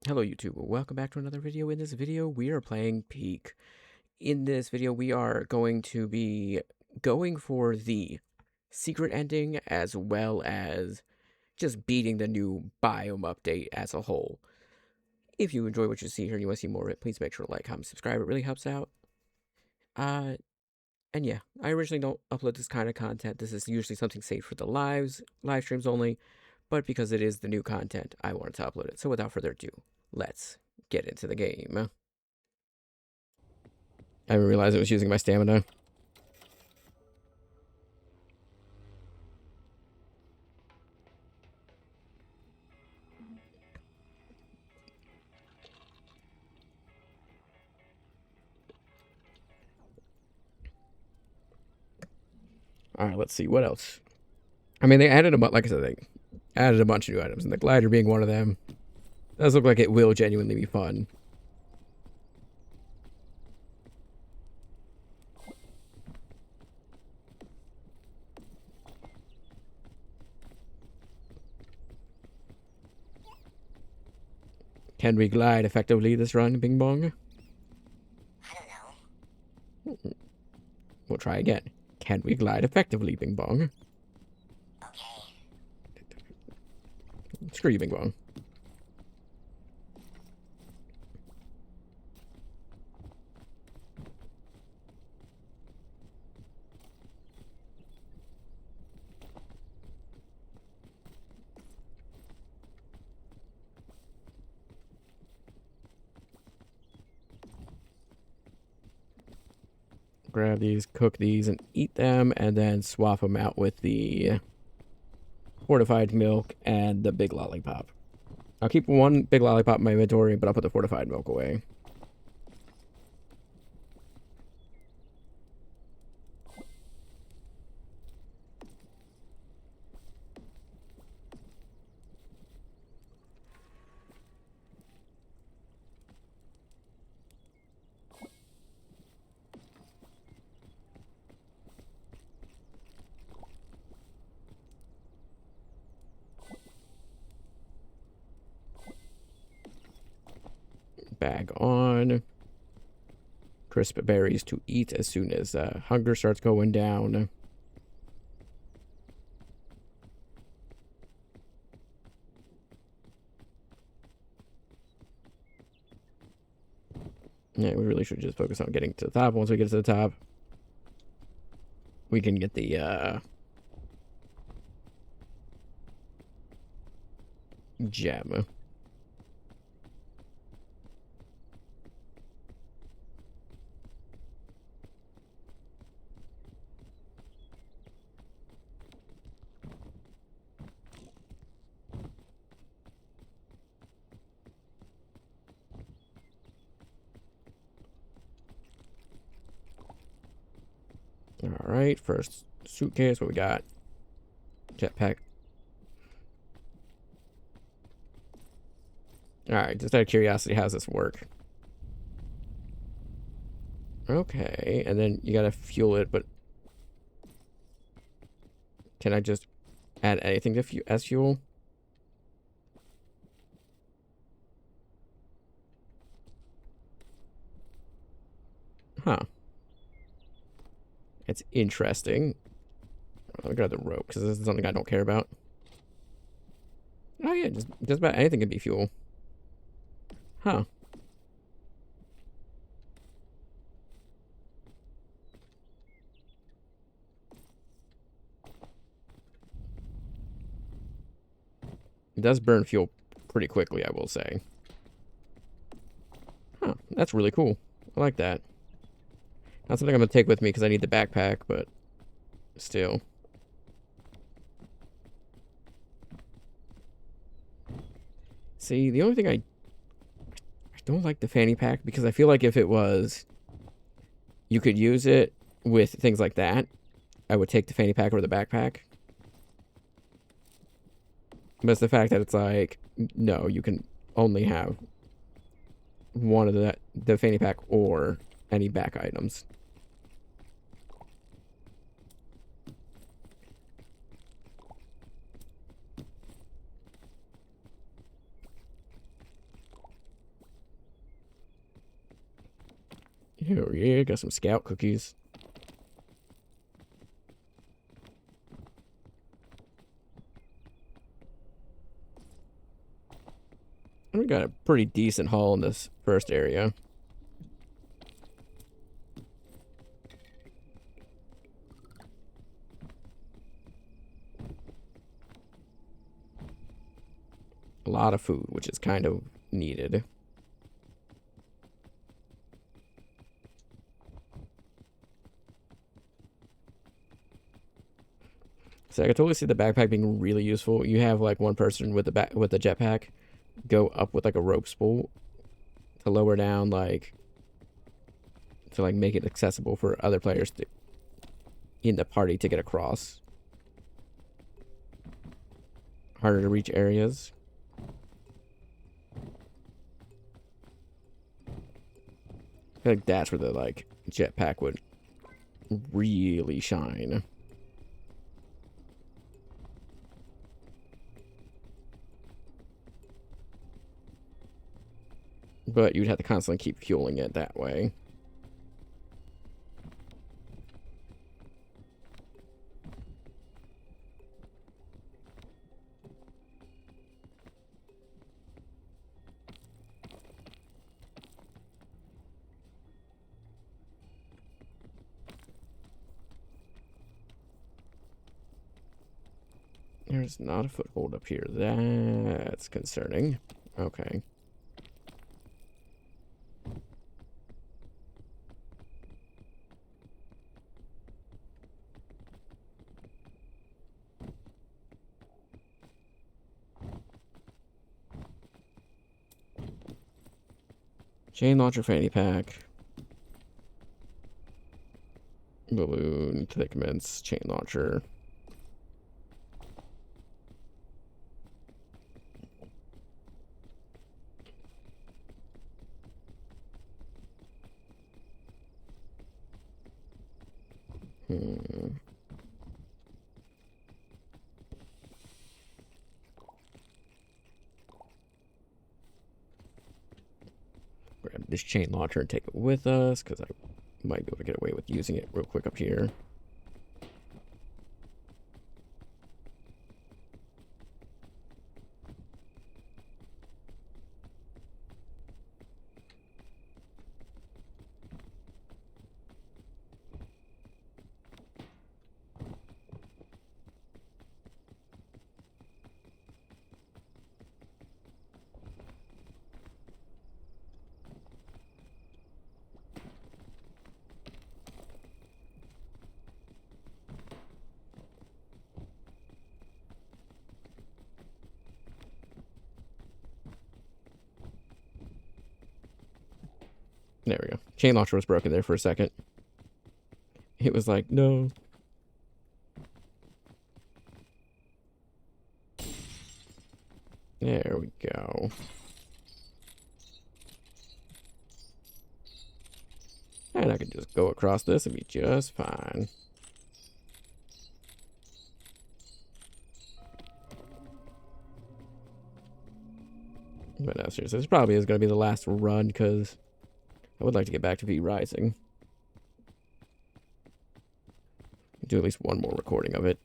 Hello YouTube, welcome back to another video. In this video, we are playing Peak. In this video, we are going to be going for the secret ending as well as just beating the new biome update as a whole. If you enjoy what you see here and you want to see more of it, please make sure to like, comment, subscribe. It really helps out. Uh, and yeah, I originally don't upload this kind of content. This is usually something saved for the live streams only. But because it is the new content, I wanted to upload it. So without further ado, let's get into the game. I didn't realize it was using my stamina. Alright, let's see. What else? I mean, they added a bunch, like I said, they added a bunch of new items, and the glider being one of them. Does look like it will genuinely be fun. Can we glide effectively this run, Bing Bong? I don't know. We'll try again. Can we glide effectively, Bing Bong? Okay. Screw you, Bing Bong. Grab these, cook these, and eat them, and then swap them out with the fortified milk and the big lollipop. I'll keep one big lollipop in my inventory, but I'll put the fortified milk away. Bag on. Crisp berries to eat as soon as hunger starts going down. Yeah, we really should just focus on getting to the top. Once we get to the top, we can get the gem. Alright, first suitcase, what we got? Jetpack. Alright, just out of curiosity, how does this work? Okay, and then you gotta fuel it, but can I just add anything to as fuel? Huh. It's interesting. I'll grab the rope, because this is something I don't care about. Oh yeah, just about anything can be fuel. Huh. It does burn fuel pretty quickly, I will say. Huh, that's really cool. I like that. Not something I'm going to take with me because I need the backpack, but still. See, the only thing I don't like the fanny pack because I feel like if it was, you could use it with things like that, I would take the fanny pack over the backpack. But it's the fact that it's like, no, you can only have one of the fanny pack or any back items. Oh yeah, got some scout cookies. We got a pretty decent haul in this first area. A lot of food, which is kind of needed. So I could totally see the backpack being really useful. You have like one person with the jetpack go up with like a rope spool to lower down, like to like make it accessible for other players in the party to get across. Harder to reach areas. I feel like that's where the like jetpack would really shine. But you'd have to constantly keep fueling it that way. There's not a foothold up here. That's concerning. Okay. Chain launcher fanny pack. Balloon, thick mints, chain launcher. Grab this chain launcher and take it with us, because I might be able to get away with using it real quick up here. There we go. Chain launcher was broken there for a second. It was like, no. There we go. And I can just go across this and be just fine. But no, seriously, this probably is going to be the last run, because I would like to get back to V Rising. Do at least one more recording of it.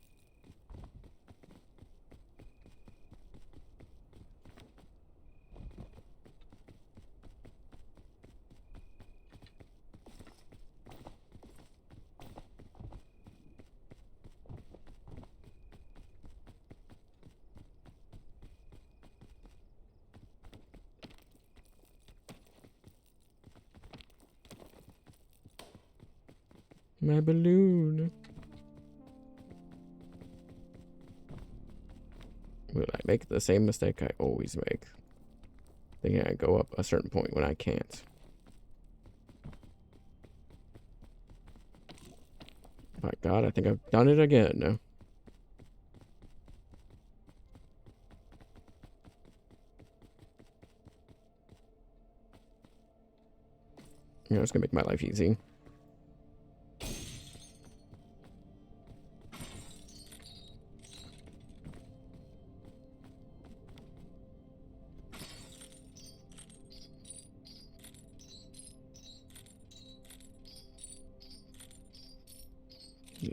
My balloon. Will I make the same mistake I always make? Thinking I go up a certain point when I can't. My God, I think I've done it again. You know, it's gonna make my life easy.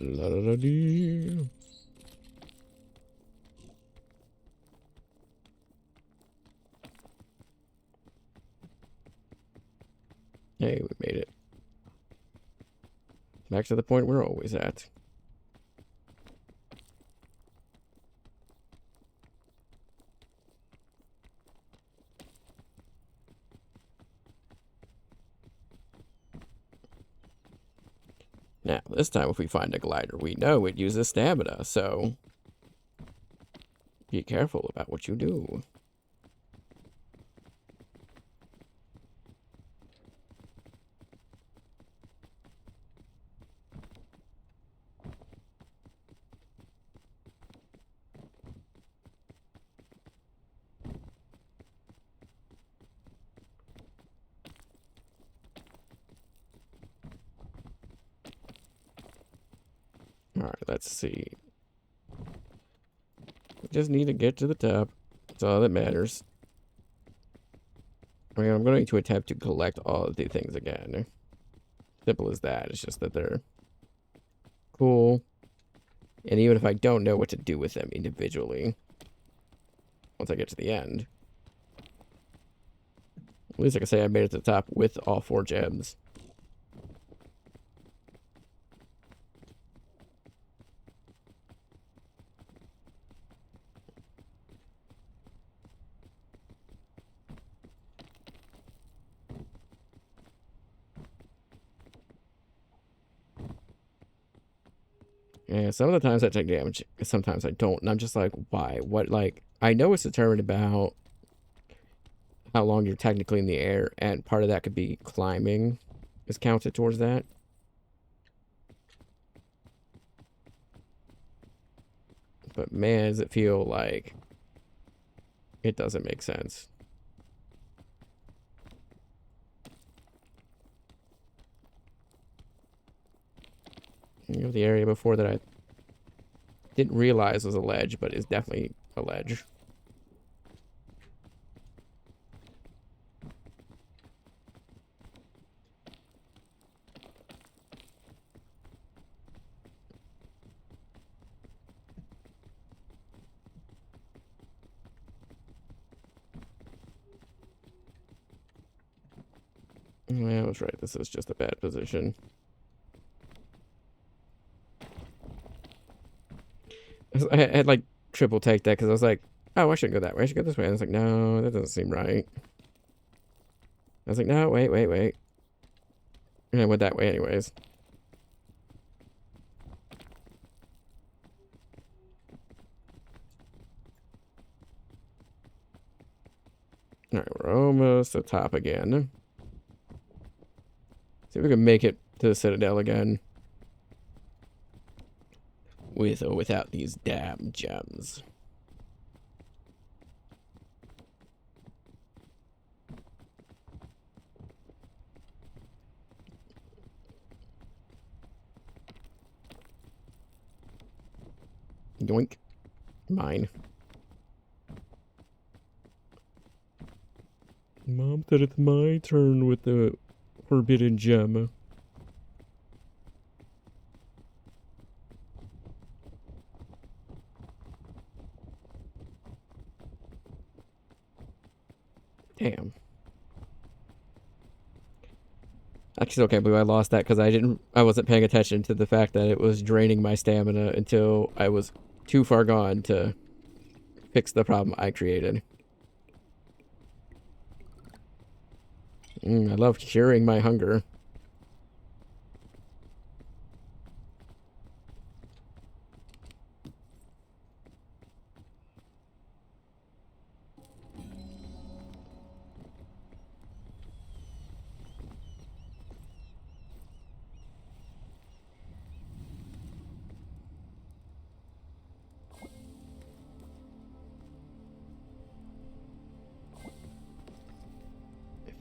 La da da dee. Hey, we made it. Back to the point we're always at. Now, this time if we find a glider, we know it uses stamina, so be careful about what you do. Alright, let's see. We just need to get to the top. That's all that matters. I mean, I'm going to attempt to collect all of the things again. Simple as that. It's just that they're cool. And even if I don't know what to do with them individually, once I get to the end, at least I can say I made it to the top with all 4 gems. Yeah, some of the times I take damage, sometimes I don't, and I'm just like, why? What, like, I know it's determined about how long you're technically in the air, and part of that could be climbing is counted towards that. But man, does it feel like it doesn't make sense. You know, the area before that I didn't realize was a ledge, but is definitely a ledge. Yeah, I was right. This is just a bad position. I had like triple take that because I was like, oh, I shouldn't go that way. I should go this way. And I was like, no, that doesn't seem right. I was like, no, wait. And I went that way anyways. Alright, we're almost at the top again. See if we can make it to the Citadel again. With or without these damn gems. Yoink. Mine. Mom said it's my turn with the forbidden gem. Damn. I still can't believe I lost that because I wasn't paying attention to the fact that it was draining my stamina until I was too far gone to fix the problem I created. I love curing my hunger.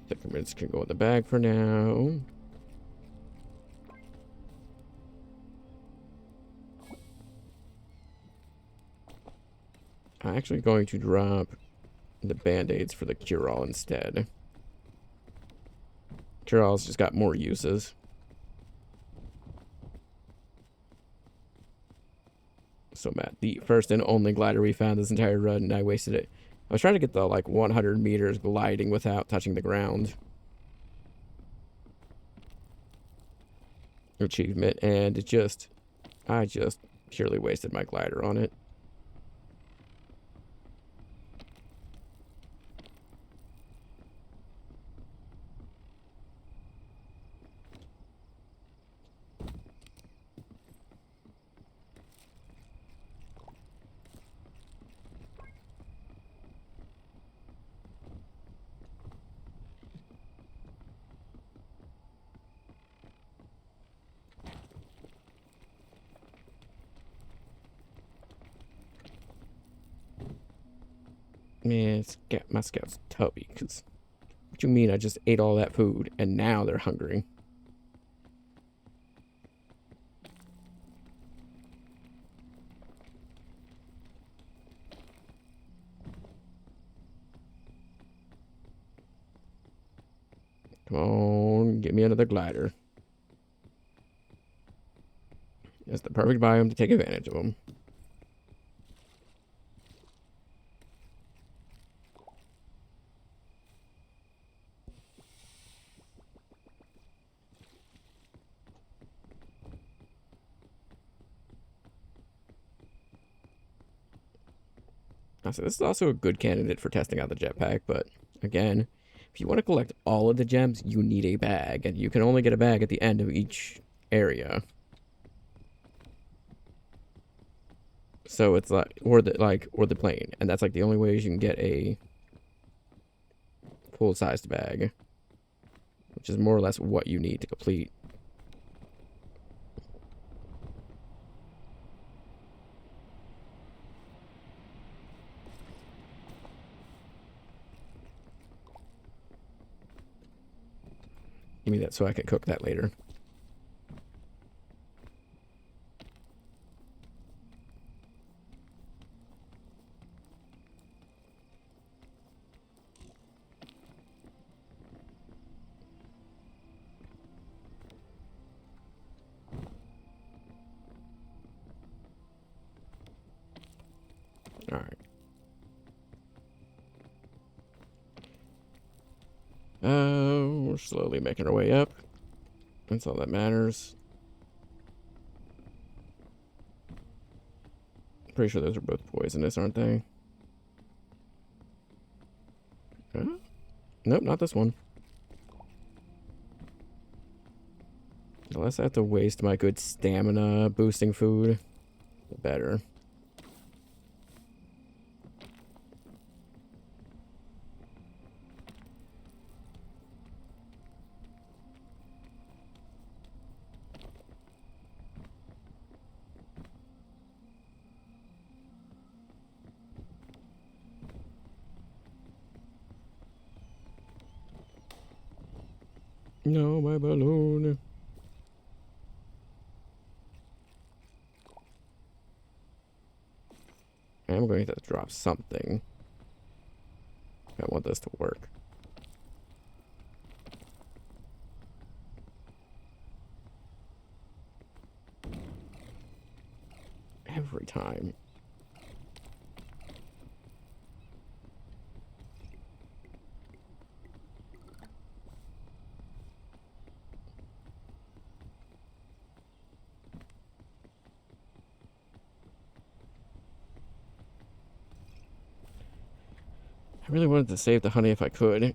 Thickments can go in the bag for now. I'm actually going to drop the band-aids for the cure-all instead. Cure-all's just got more uses. So mad. The first and only glider we found this entire run, and I wasted it. I was trying to get the, like, 100 meters gliding without touching the ground achievement, and I just purely wasted my glider on it. Man, my scout's tubby, because what you mean I just ate all that food, and now they're hungry? Come on, give me another glider. It's the perfect biome to take advantage of them. So this is also a good candidate for testing out the jetpack, but again, if you want to collect all of the gems, you need a bag, and you can only get a bag at the end of each area. So it's like, or the plane, and that's like the only ways you can get a full-sized bag, which is more or less what you need to complete. Give me that so I can cook that later. All right. We're slowly making our way up. That's all that matters. Pretty sure those are both poisonous, aren't they? Huh? Nope, not this one. The less I have to waste my good stamina boosting food, the better. No, my balloon. I'm going to have to drop something if I want this to work. Every time. I really wanted to save the honey if I could.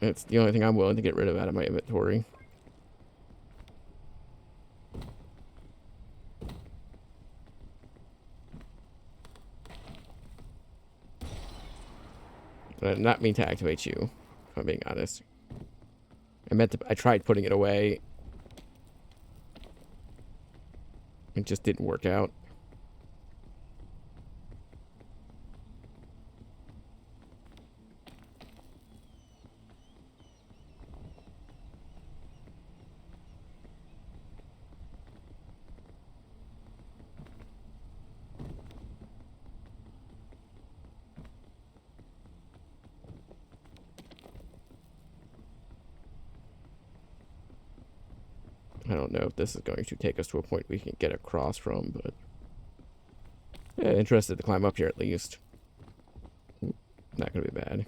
It's the only thing I'm willing to get rid of out of my inventory. But I did not mean to activate you, if I'm being honest. I tried putting it away. It just didn't work out. I don't don't know if this is going to take us to a point we can get across from, but yeah, interested to climb up here at least. Not gonna be bad.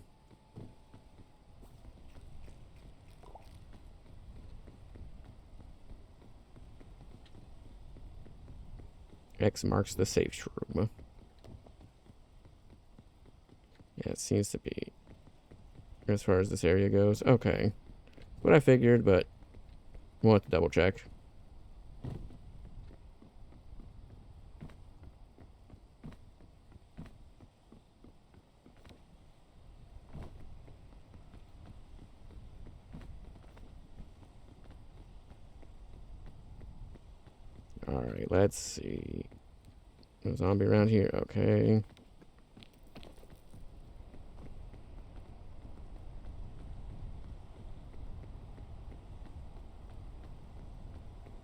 X marks the safe room. Yeah, it seems to be as far as this area goes. Okay. What I figured, but want to double check. Alright, let's see. No zombie around here. Okay.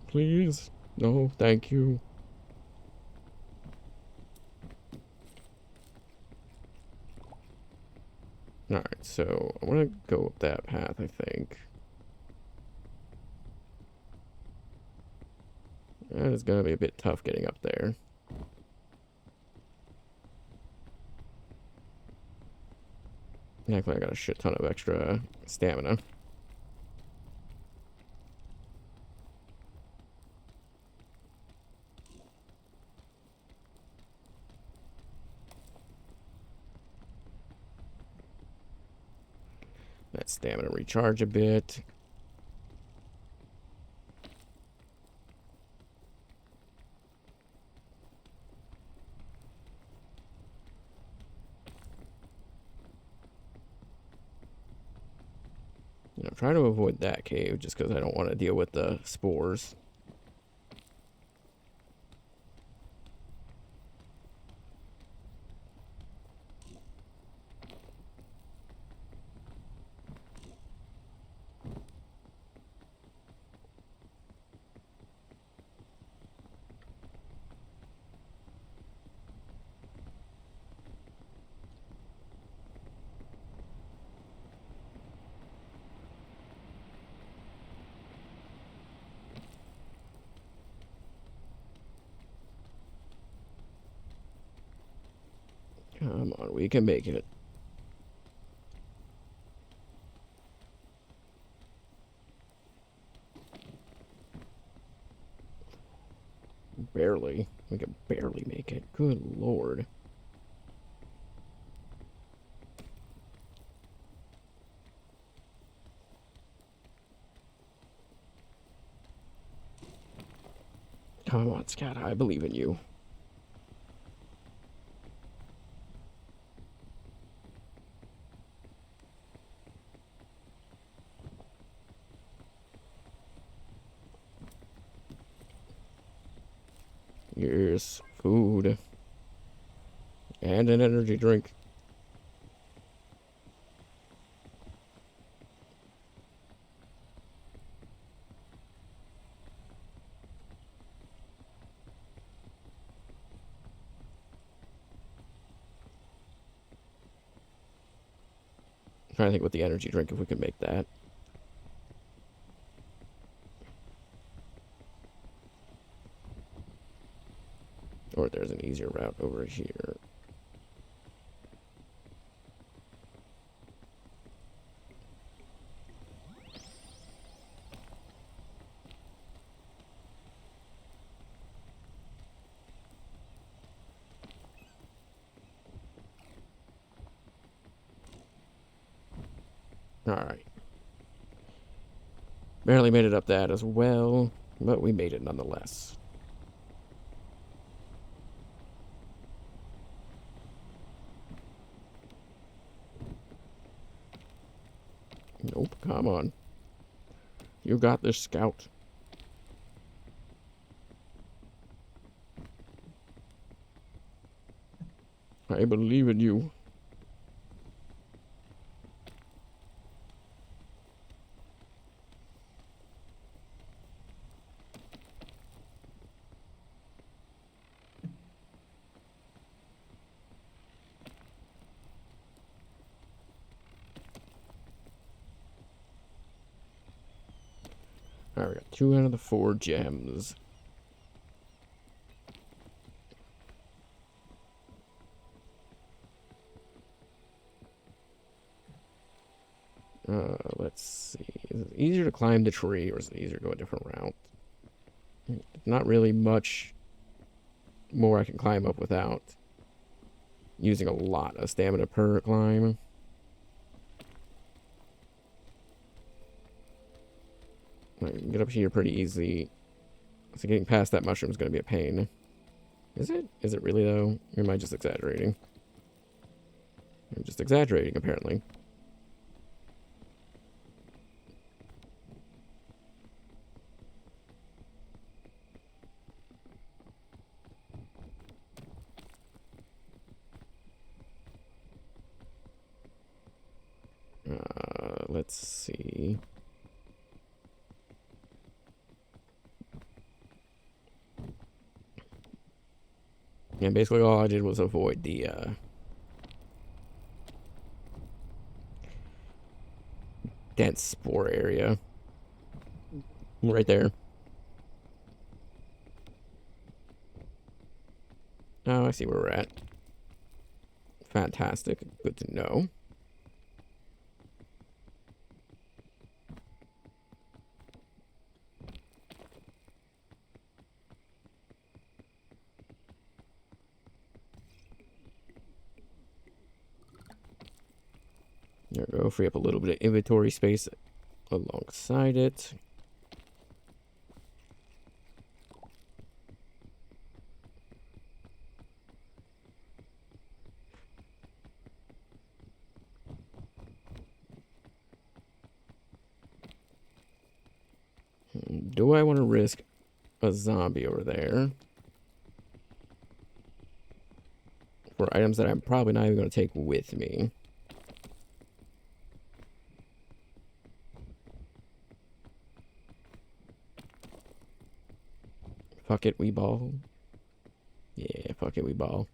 Please? No, thank you. Alright, so I want to go up that path, I think. That is going to be a bit tough getting up there. Actually, I got a shit ton of extra stamina. That stamina recharge a bit. I'm trying to avoid that cave just because I don't want to deal with the spores. Come on, we can make it. Barely. We can barely make it. Good lord. Come on, Scat. I believe in you. Here's food. And an energy drink. I'm trying to think with the energy drink if we can make that. Or there's an easier route over here. Alright. Barely made it up that as well, but we made it nonetheless. Nope, come on. You got this, Scout. I believe in you. Alright, we got 2 out of the 4 gems. Let's see. Is it easier to climb the tree, or is it easier to go a different route? Not really much more I can climb up without using a lot of stamina per climb. I can get up here pretty easily. So getting past that mushroom is going to be a pain. Is it? Is it really, though? Or am I just exaggerating? I'm just exaggerating, apparently. Let's see. Yeah, basically all I did was avoid the dense spore area. Right there. Oh, I see where we're at. Fantastic. Good to know. There we go. Free up a little bit of inventory space alongside it. Do I want to risk a zombie over there for items that I'm probably not even going to take with me? Fuck it, we ball. Yeah, fuck it, we ball.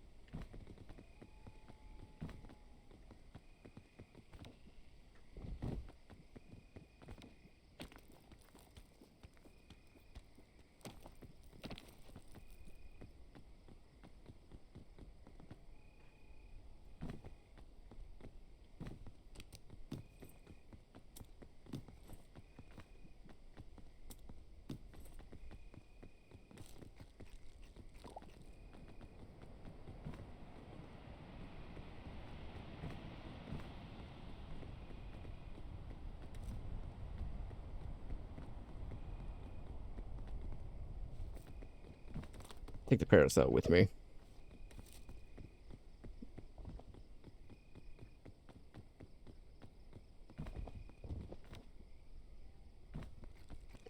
Take the parasol with me.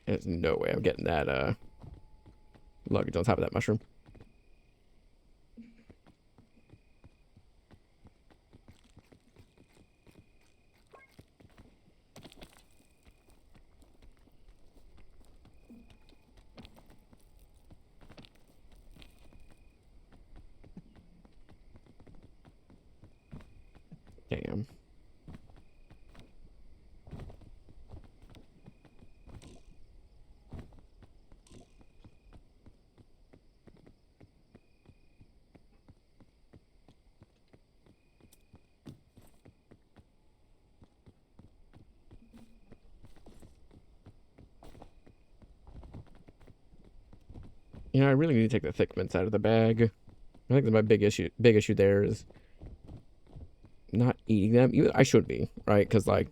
There's no way I'm getting that luggage on top of that mushroom. Damn. You know, I really need to take the thick mints out of the bag. I think that's my big issue. Big issue there is not eating them. Even I should be, right? Because like,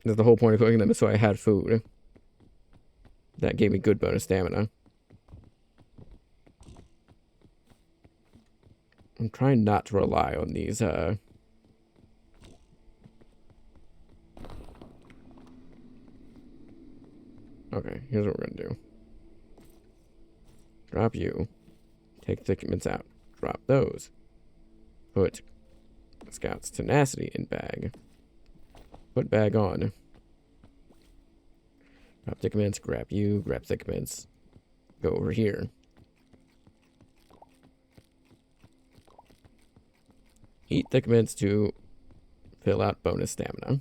that's the whole point of cooking them is so I had food. That gave me good bonus stamina. I'm trying not to rely on these, Okay, here's what we're gonna do. Drop you. Take thick mints out. Drop those. Put Scout's tenacity in bag. Put bag on. Drop thick mints, grab you, grab thick mints. Go over here. Eat thick mints to fill out bonus stamina.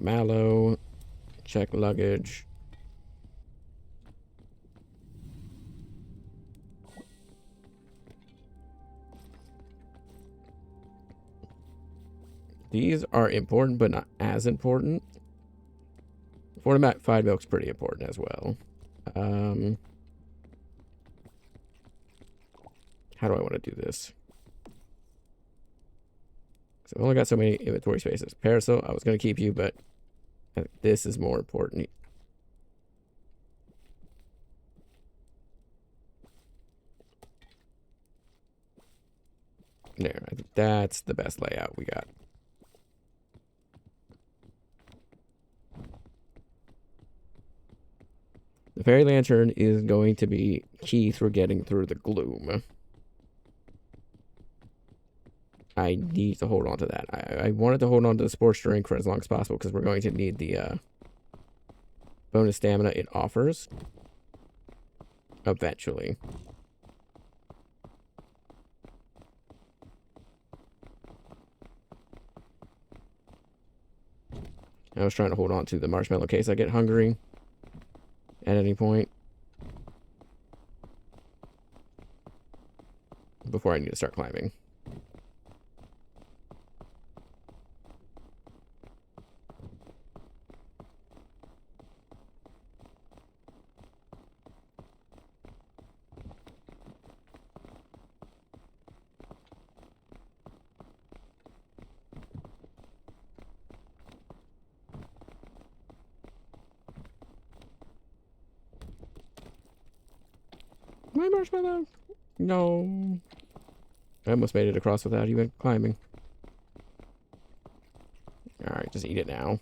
mallow. Check luggage. These are important, but not as important. Fortimat milk's pretty important as well. How do I want to do this? So I've only got so many inventory spaces. Parasol, I was going to keep you, but this is more important. There, I think that's the best layout we got. The fairy lantern is going to be key for getting through the gloom. I need to hold on to that. I wanted to hold on to the sports drink for as long as possible because we're going to need the bonus stamina it offers eventually. I was trying to hold on to the marshmallow case. I get hungry at any point before I need to start climbing. My marshmallow! No. I almost made it across without even climbing. Alright, just eat it now.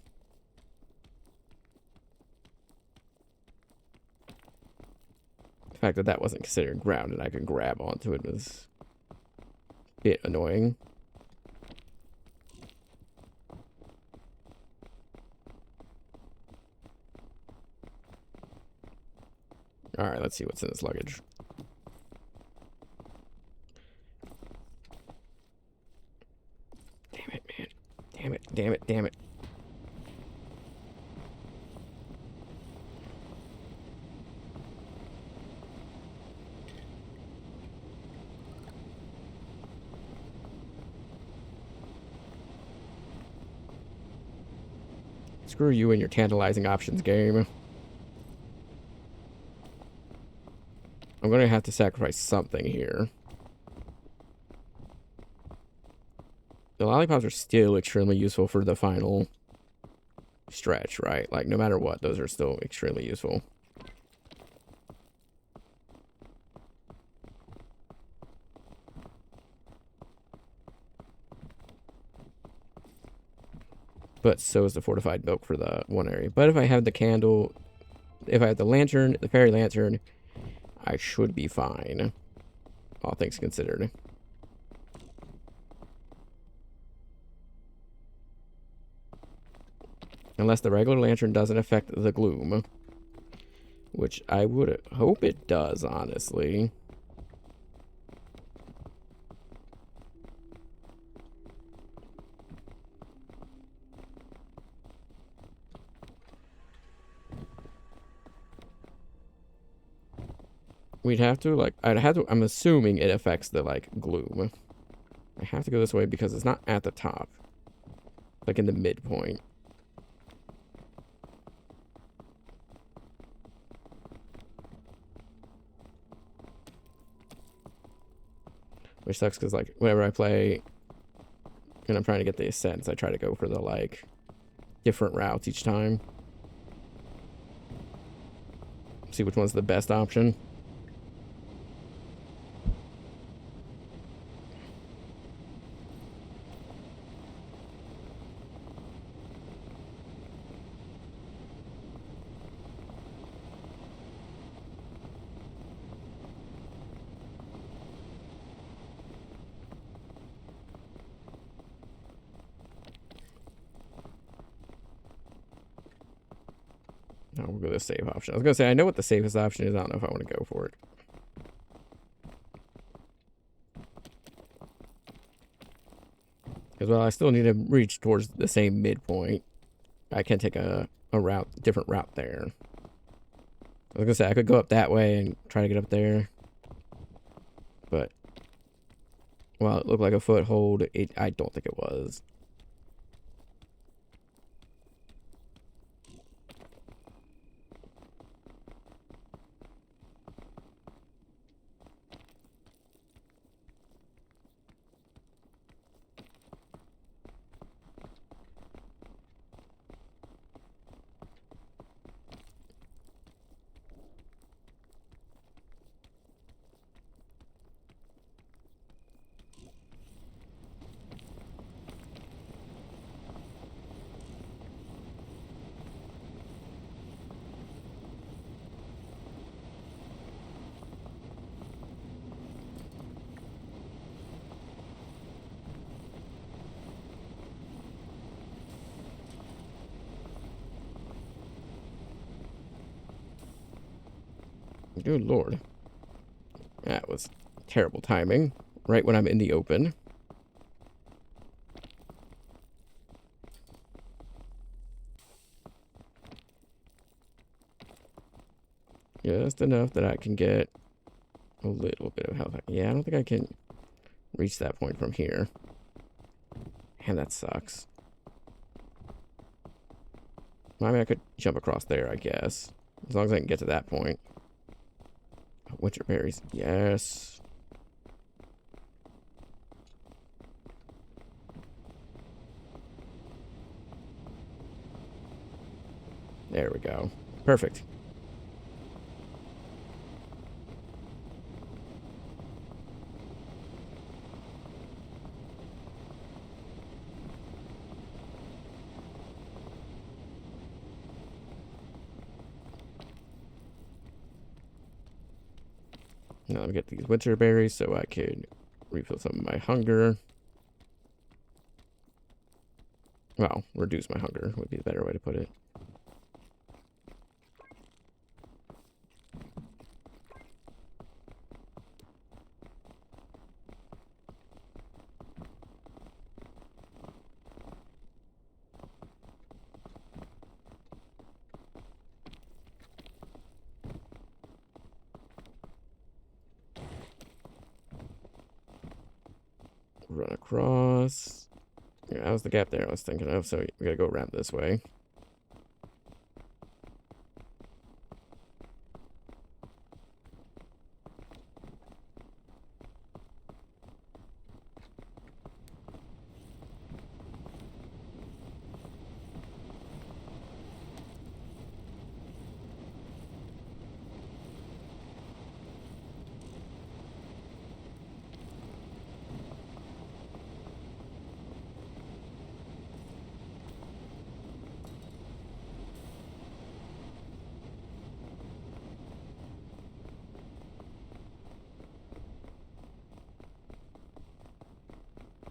The fact that that wasn't considered ground and I could grab onto it was a bit annoying. Alright, let's see what's in this luggage. Damn it, man. Damn it, damn it, damn it. Screw you and your tantalizing options game. I'm going to have to sacrifice something here. The lollipops are still extremely useful for the final stretch, right? Like, no matter what, those are still extremely useful. But so is the fortified milk for the one area. But if I have the candle, if I have the lantern, the fairy lantern, I should be fine. All things considered. Unless the regular lantern doesn't affect the gloom. Which I would hope it does, honestly. We'd have to, like, I'm assuming it affects the, like, gloom. I have to go this way because it's not at the top. Like, in the midpoint. Which sucks because, like, whenever I play and I'm trying to get the ascents, I try to go for the, like, different routes each time. See which one's the best option. No, we'll go the safe option. I was going to say, I know what the safest option is. I don't know if I want to go for it. Because, well, I still need to reach towards the same midpoint. I can take a different route there. I was gonna say, I could go up that way and try to get up there. But, while it looked like a foothold, I don't think it was. Good lord. That was terrible timing. Right when I'm in the open. Just enough that I can get a little bit of health. Yeah, I don't think I can reach that point from here. And that sucks. I mean, I could jump across there, I guess. As long as I can get to that point. Winter berries. Yes. There we go. Perfect. Now let me get these winter berries so I can refill some of my hunger. Well, reduce my hunger would be the better way to put it. Run across. Yeah, that was the gap there I was thinking of, so we gotta go around this way.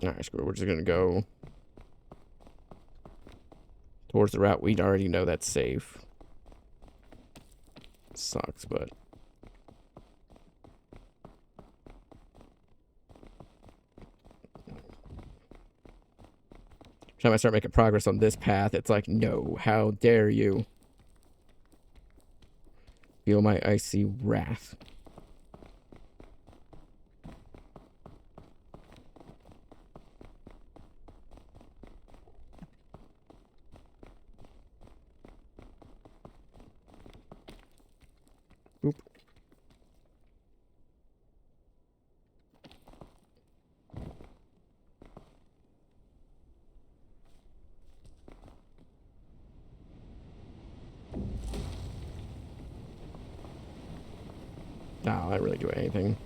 Alright, screw it. We're just gonna go towards the route we already know that's safe. Sucks, but every time I start making progress on this path, it's like, no, how dare you? Feel my icy wrath. Oop. No, I don't really do anything.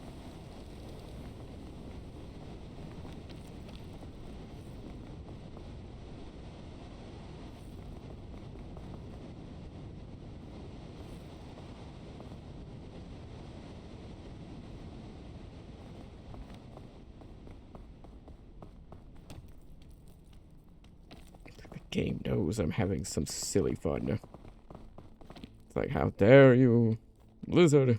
The game knows I'm having some silly fun. It's like, how dare you, Blizzard?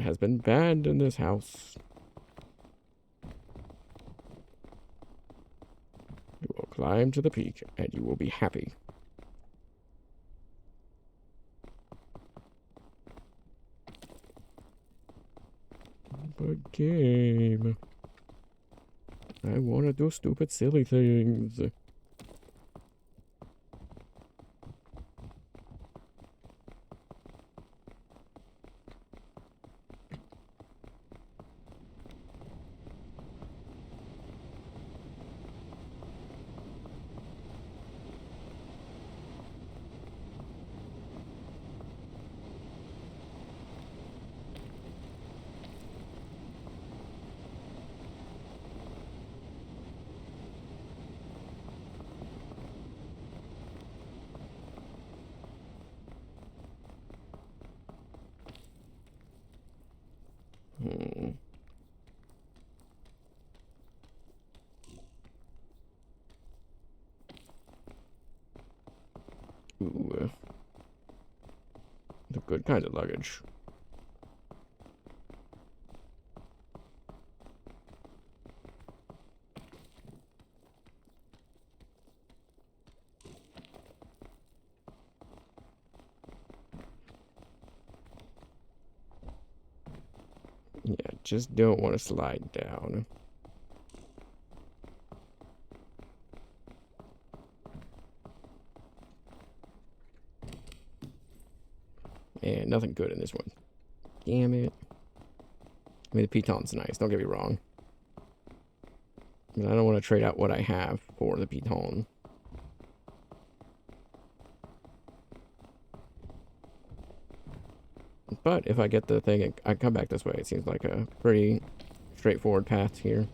Someone has been banned in this house. You will climb to the peak, and you will be happy. But game. I want to do stupid, silly things. Ooh. The good kind of luggage. Yeah, just don't want to slide down. And nothing good in this one. Damn it. I mean, the piton's nice, don't get me wrong. But I don't want to trade out what I have for the piton. But if I get the thing and I come back this way, it seems like a pretty straightforward path here.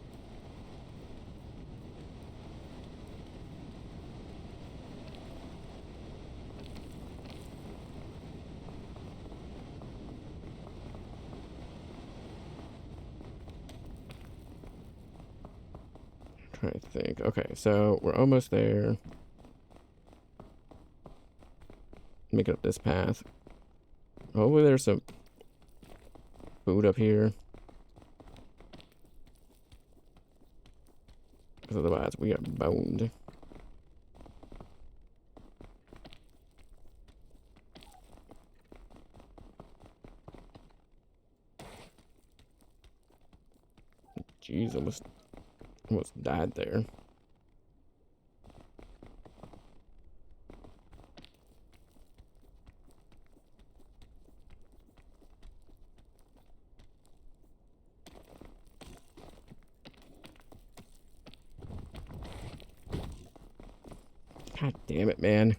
I'm trying to think. Okay, so we're almost there. Make it up this path. Hopefully there's some food up here. Because otherwise we are boned. Jeez, almost died there. God damn it, man.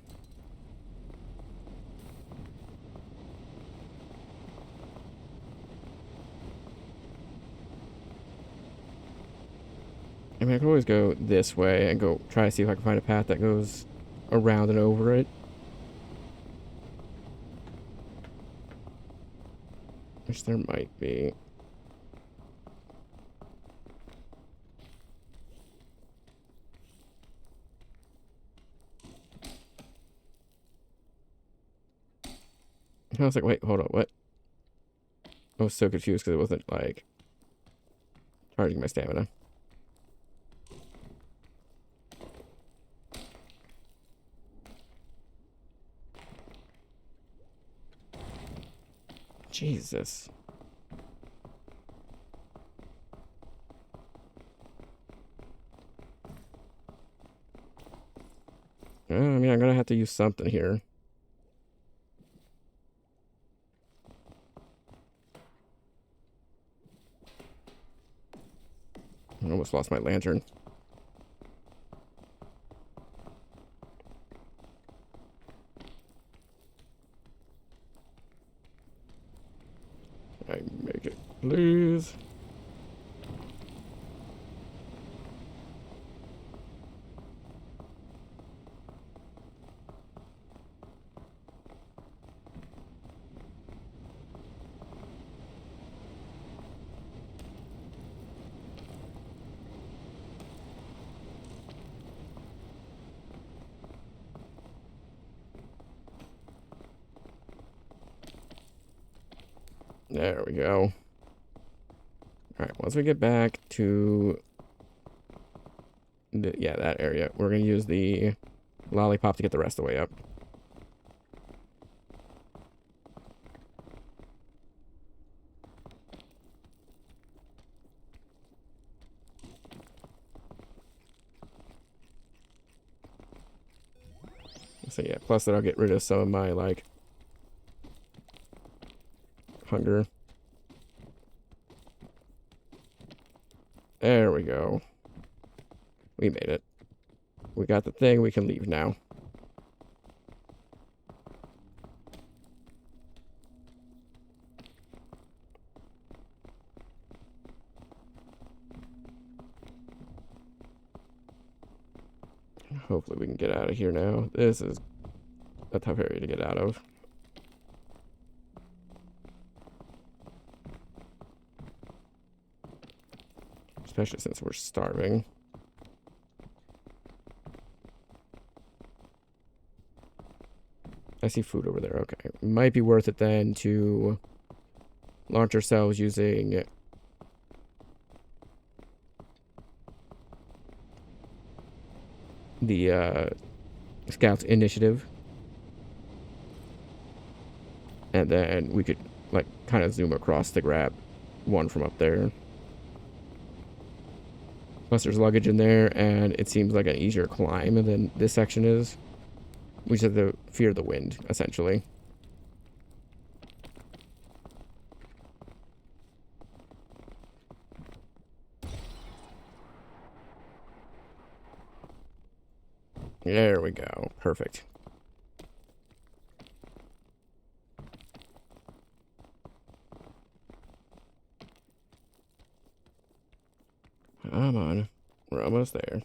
I mean, I can always go this way and go try to see if I can find a path that goes around and over it. Which there might be. I was like, wait, hold on, what? I was so confused because it wasn't, like, charging my stamina. Jesus. I mean, I'm gonna have to use something here. I almost lost my lantern. I make it, please. There we go. Alright, once we get back to that area, we're going to use the lollipop to get the rest of the way up. So yeah, plus that'll get rid of some of my, like, hunger. There we go. We made it. We got the thing, we can leave now. Hopefully we can get out of here now. This is a tough area to get out of. Especially since we're starving. I see food over there. Okay. Might be worth it then to launch ourselves using the Scouts initiative. And then we could, like, kind of zoom across to grab one from up there. Plus there's luggage in there, and it seems like an easier climb than this section is. We just have to fear the wind, essentially. There we go. Perfect. Come on. We're almost there.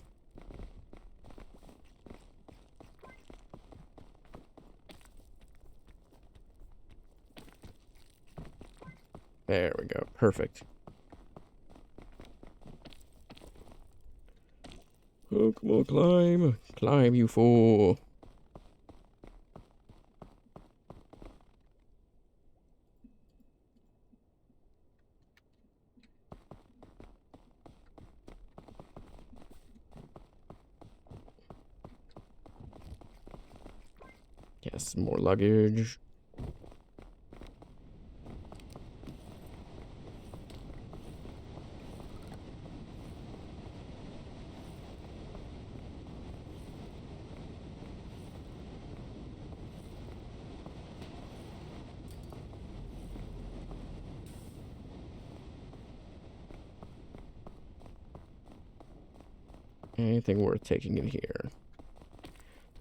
There we go. Perfect. Oh, come on, climb. Climb, you fool. Yes, more luggage. Anything worth taking in here?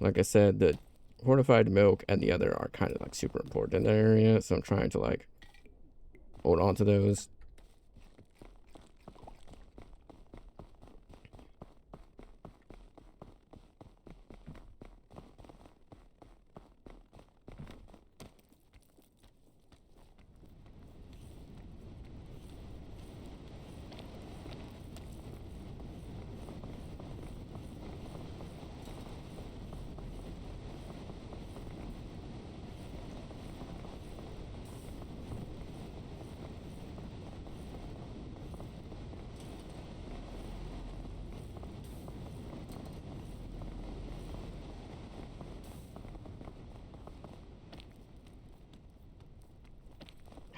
Like I said, the fortified milk and the other are kind of like super important in that area, so I'm trying to like hold on to those.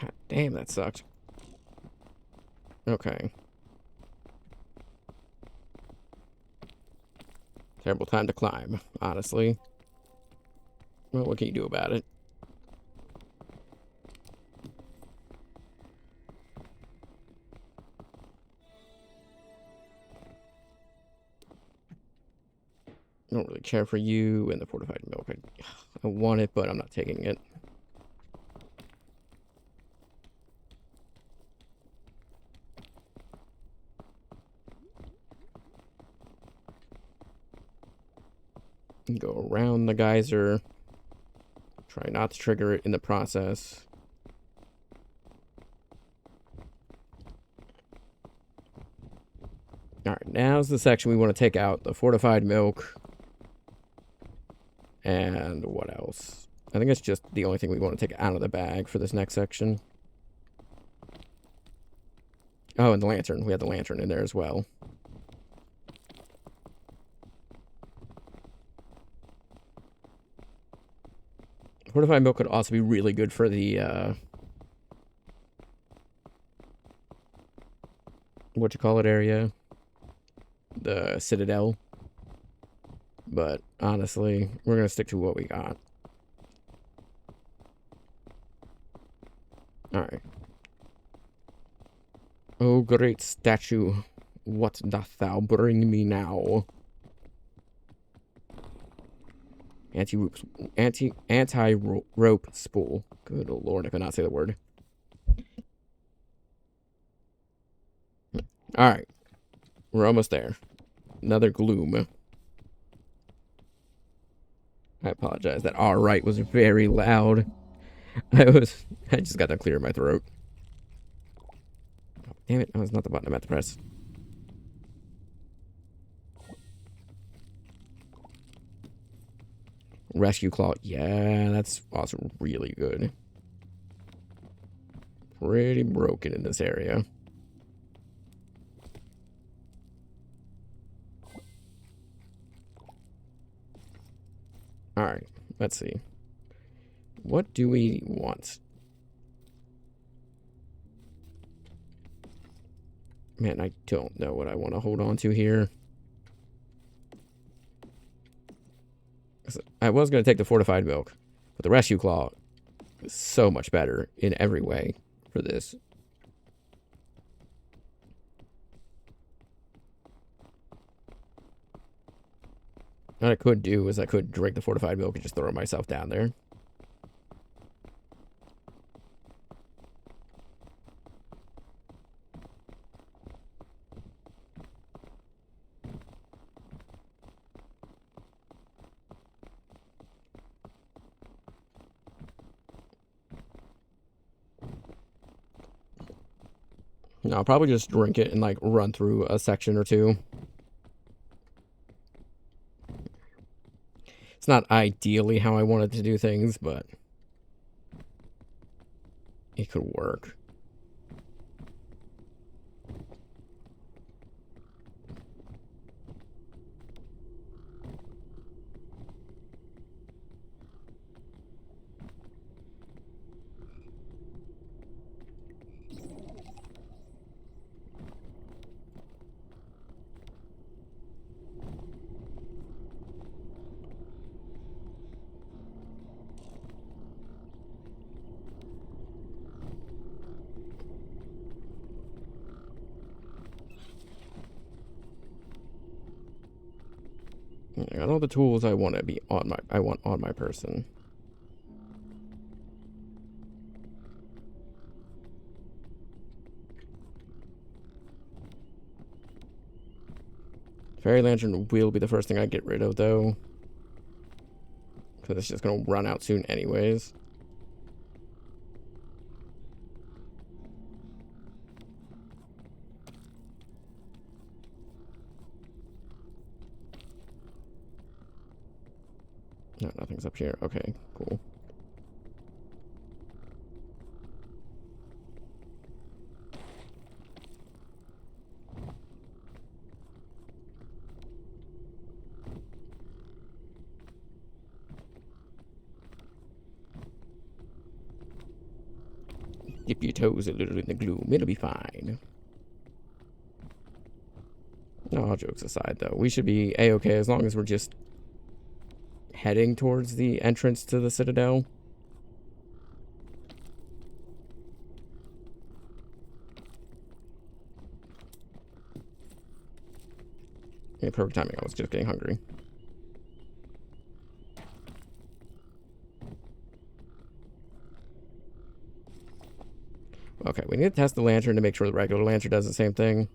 God damn, that sucked. Okay. Terrible time to climb, honestly. Well, what can you do about it? I don't really care for you and the fortified milk. I want it, but I'm not taking it. Go around the geyser. Try not to trigger it in the process. Alright, now's the section we want to take out. The fortified milk. And what else? I think it's just the only thing we want to take out of the bag for this next section. Oh, and the lantern. We had the lantern in there as well. Fortified milk could also be really good for the, what you call it area? The Citadel. But honestly, we're going to stick to what we got. Alright. Oh, great statue. What doth thou bring me now? Anti-rope spool. Good lord, I could not say the word. Alright. We're almost there. Another gloom. I apologize. That alright was very loud. I just got to clear my throat. Oh, damn it, that was not the button I meant to press. Rescue claw. Yeah, that's also really good. Pretty broken in this area. Alright, let's see. What do we want? Man, I don't know what I want to hold on to here. I was going to take the fortified milk, but the rescue claw is so much better in every way for this. What I could do is I could drink the fortified milk and just throw myself down there. No, I'll probably just drink it and like run through a section or two. It's not ideally how I wanted to do things, but it could work. I got all the tools I want to be on my person. Fairy lantern will be the first thing I get rid of though, because it's just gonna run out soon anyways. No, nothing's up here. Okay, cool. Dip your toes a little in the gloom. It'll be fine. No, all jokes aside, though, we should be a-okay as long as we're just heading towards the entrance to the Citadel. Yeah, perfect timing. I was just getting hungry. Okay, we need to test the lantern to make sure the regular lantern does the same thing.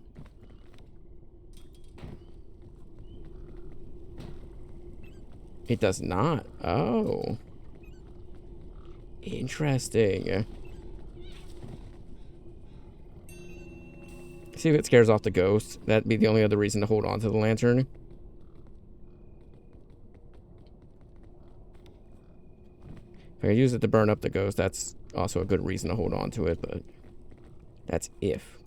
It does not. Oh. Interesting. See if it scares off the ghost. That'd be the only other reason to hold on to the lantern. If I use it to burn up the ghost, that's also a good reason to hold on to it, but that's if.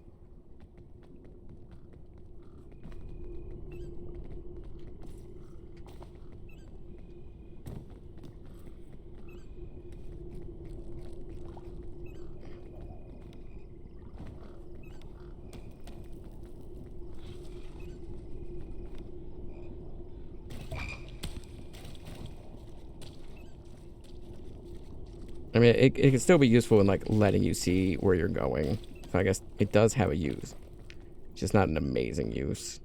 I mean, it can still be useful in, like, letting you see where you're going. So I guess it does have a use. It's just not an amazing use.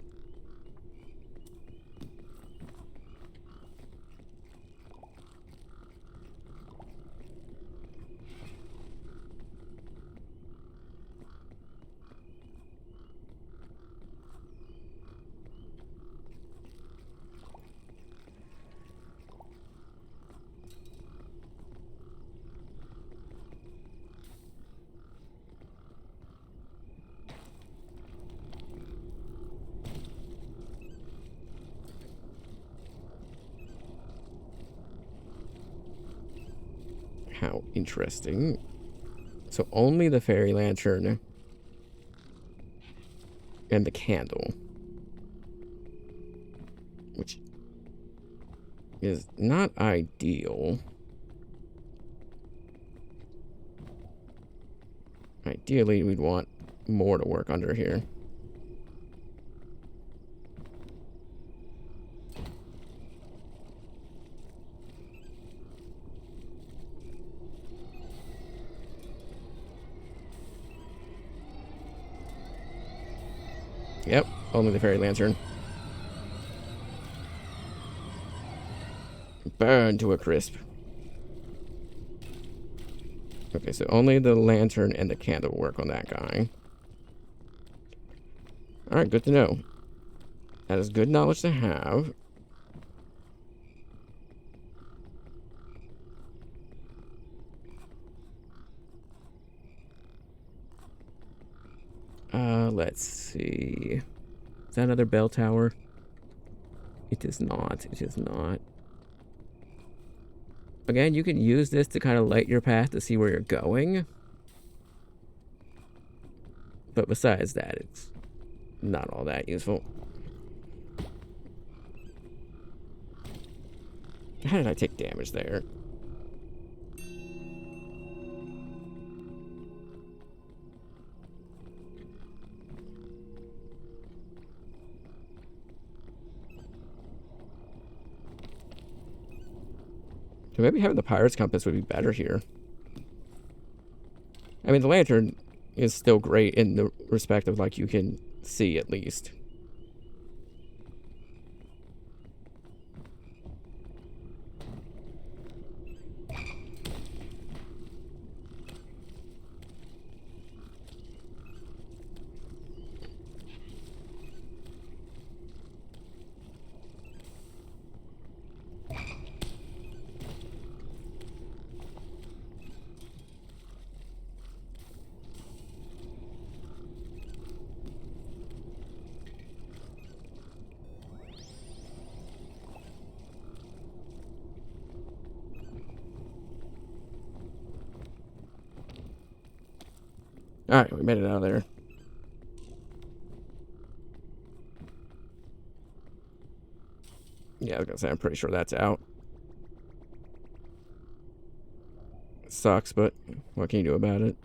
How interesting. So only the fairy lantern and the candle, which is not ideal. Ideally, we'd want more to work under here. Yep, only the fairy lantern. Burn to a crisp. Okay, so only the lantern and the candle work on that guy. Alright, good to know. That is good knowledge to have. Let's see. Is that another bell tower? It is not. It is not. Again, you can use this to kind of light your path to see where you're going. But besides that, it's not all that useful. How did I take damage there? So maybe having the pirate's compass would be better here. I mean, the lantern is still great in the respect of, like, you can see at least. Alright, we made it out of there. Yeah, I was gonna say, I'm pretty sure that's out. It sucks, but what can you do about it?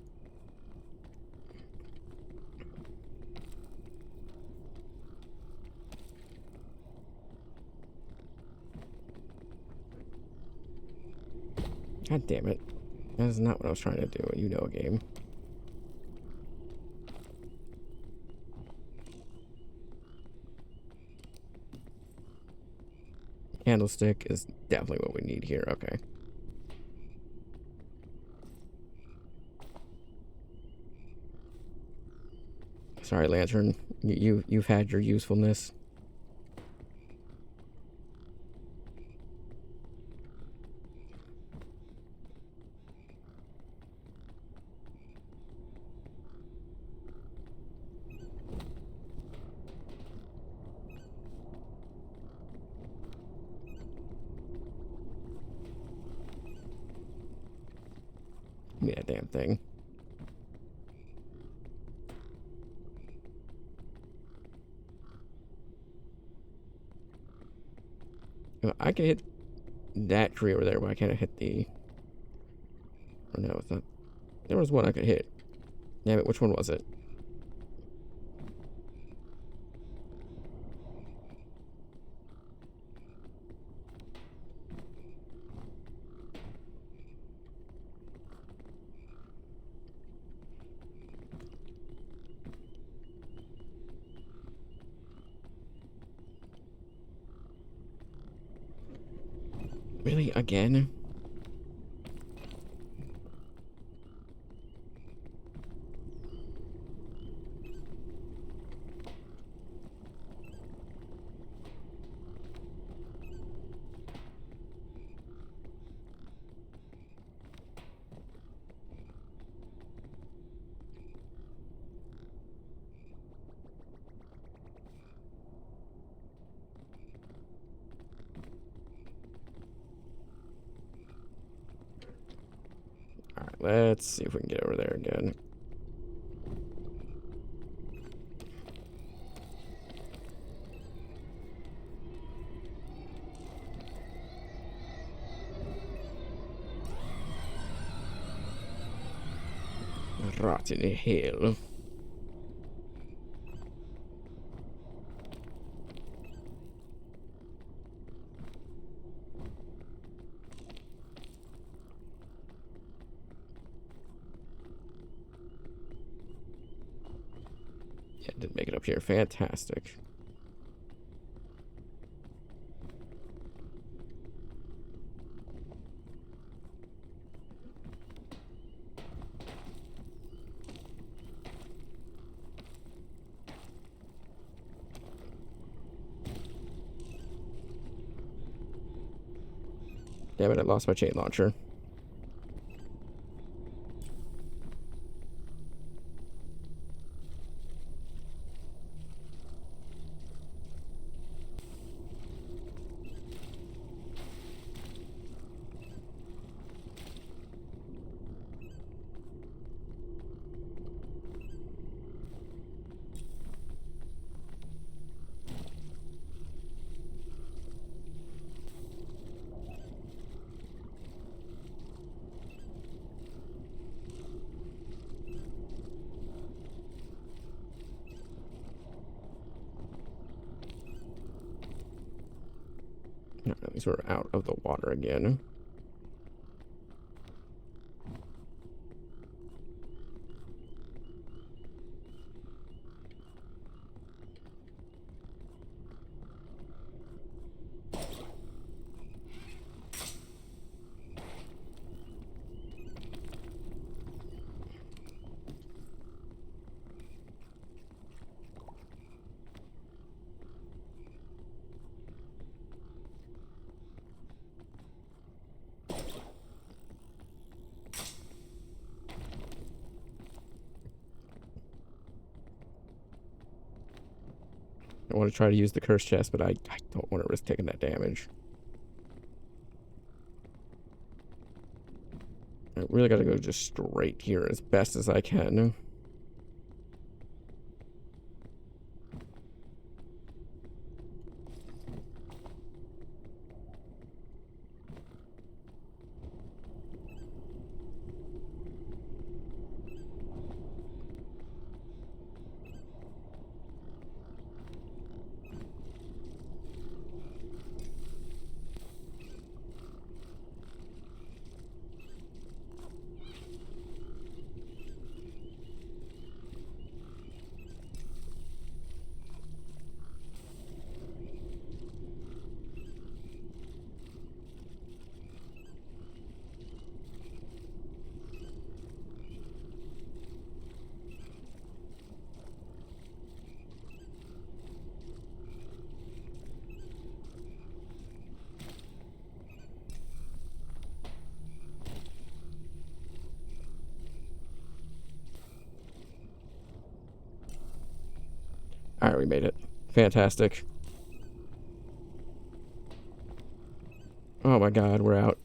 God damn it. That is not what I was trying to do. You know a game. Candlestick is definitely what we need here. Okay. Sorry, Lantern. You've had your usefulness. Yeah, damn thing. I can hit that tree over there, but I can't hit the... Oh, no, it's not. There was one I could hit. Damn it, which one was it? Really? Again? Alright, let's see if we can get over there again. Rotten hell. Yeah, didn't make it up here. Fantastic. Damn it, I lost my chain launcher. At least we're out of the water again. I want to try to use the curse chest, but I don't want to risk taking that damage. I really got to go just straight here as best as I can. Alright, we made it. Fantastic. Oh my god, we're out.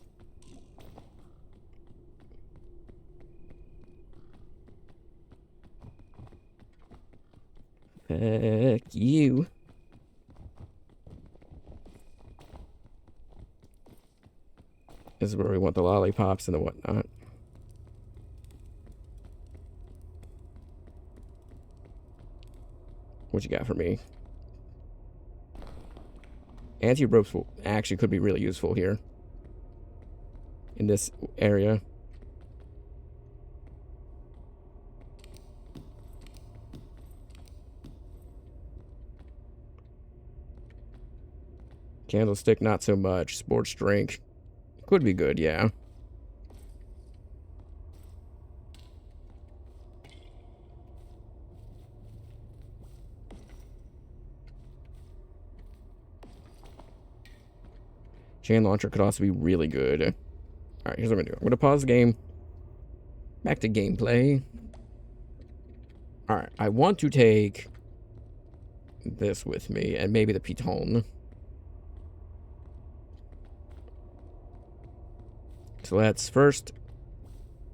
Heck you. This is where we want the lollipops and the whatnot. What you got for me? Anti-ropes will actually could be really useful here. In this area. Candlestick, not so much. Sports drink. Could be good, yeah. Chain launcher could also be really good. Alright, here's what I'm gonna do. I'm gonna pause the game. Back to gameplay. Alright, I want to take this with me, and maybe the piton. So let's first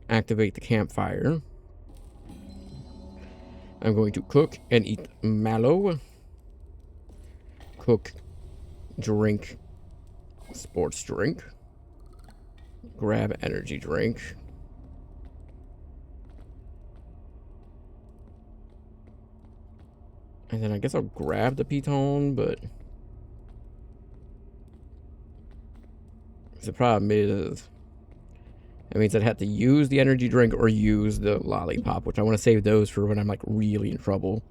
activate the campfire. I'm going to cook and eat mallow. Cook, drink, sports drink. Grab energy drink. And then I guess I'll grab the piton, but the problem is that means I'd have to use the energy drink or use the lollipop, which I want to save those for when I'm like really in trouble.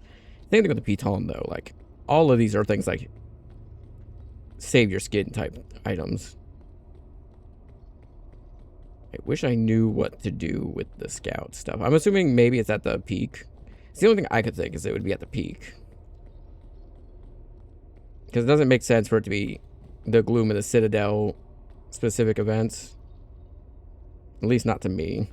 Same thing with the piton though. Like all of these are things like save your skin type items. I wish I knew what to do with the scout stuff. I'm assuming maybe it's at the peak. It's the only thing I could think is it would be at the peak. Because it doesn't make sense for it to be the Gloom and the Citadel specific events. At least not to me.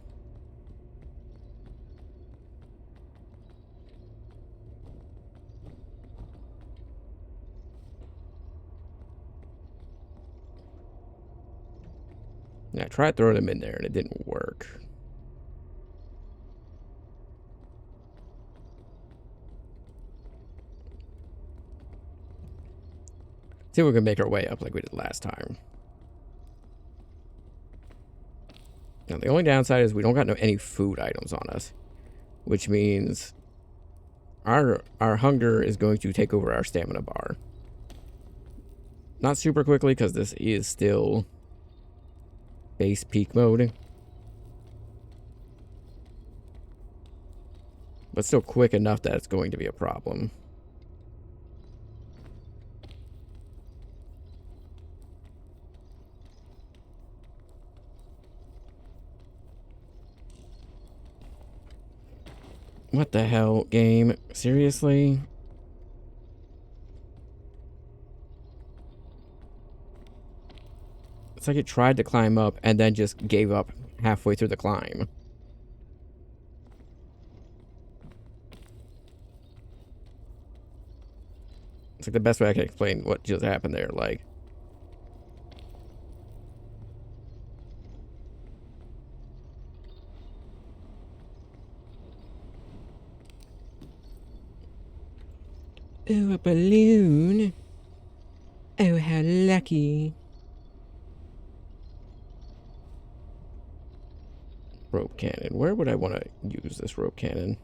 Yeah, I tried throwing them in there and it didn't work. See if we can make our way up like we did last time. Now, the only downside is we don't got any food items on us, which means our hunger is going to take over our stamina bar. Not super quickly because this is still base peak mode, but still quick enough that it's going to be a problem. What the hell, game? Seriously? It's like it tried to climb up and then just gave up halfway through the climb. It's like the best way I can explain what just happened there. Like, oh, a balloon. Oh, how lucky. Rope cannon. Where would I want to use this rope cannon?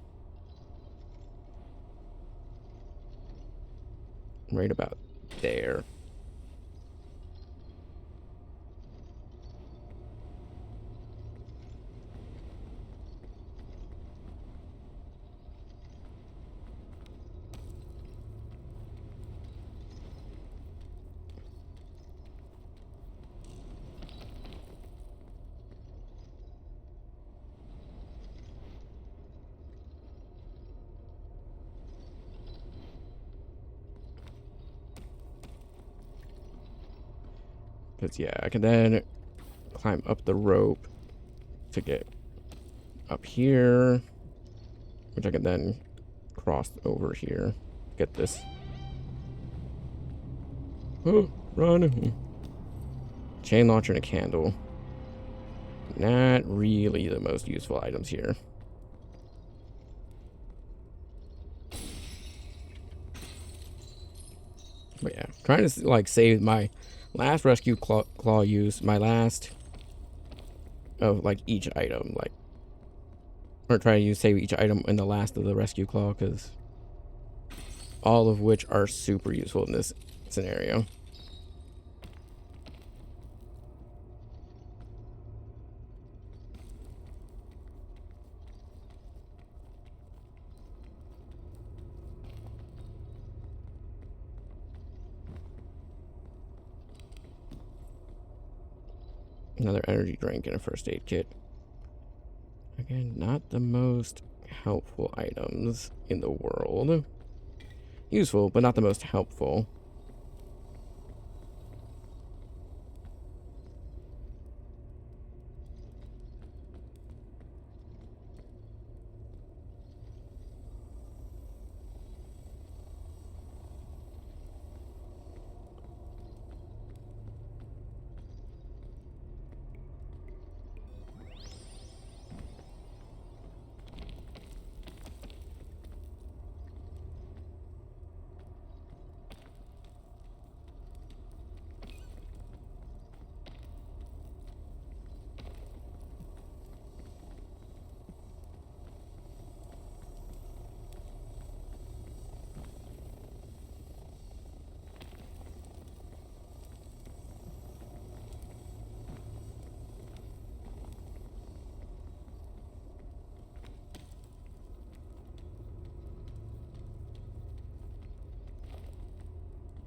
Right about there. Because, yeah, I can then climb up the rope to get up here, which I can then cross over here. Get this. Oh, run. Chain launcher and a candle. Not really the most useful items here. But yeah, trying to like save my last rescue claw use, my last of like each item, like, or try to save each item in the last of the rescue claw, because all of which are super useful in this scenario. Another energy drink and a first aid kit. Again, not the most helpful items in the world. Useful, but not the most helpful.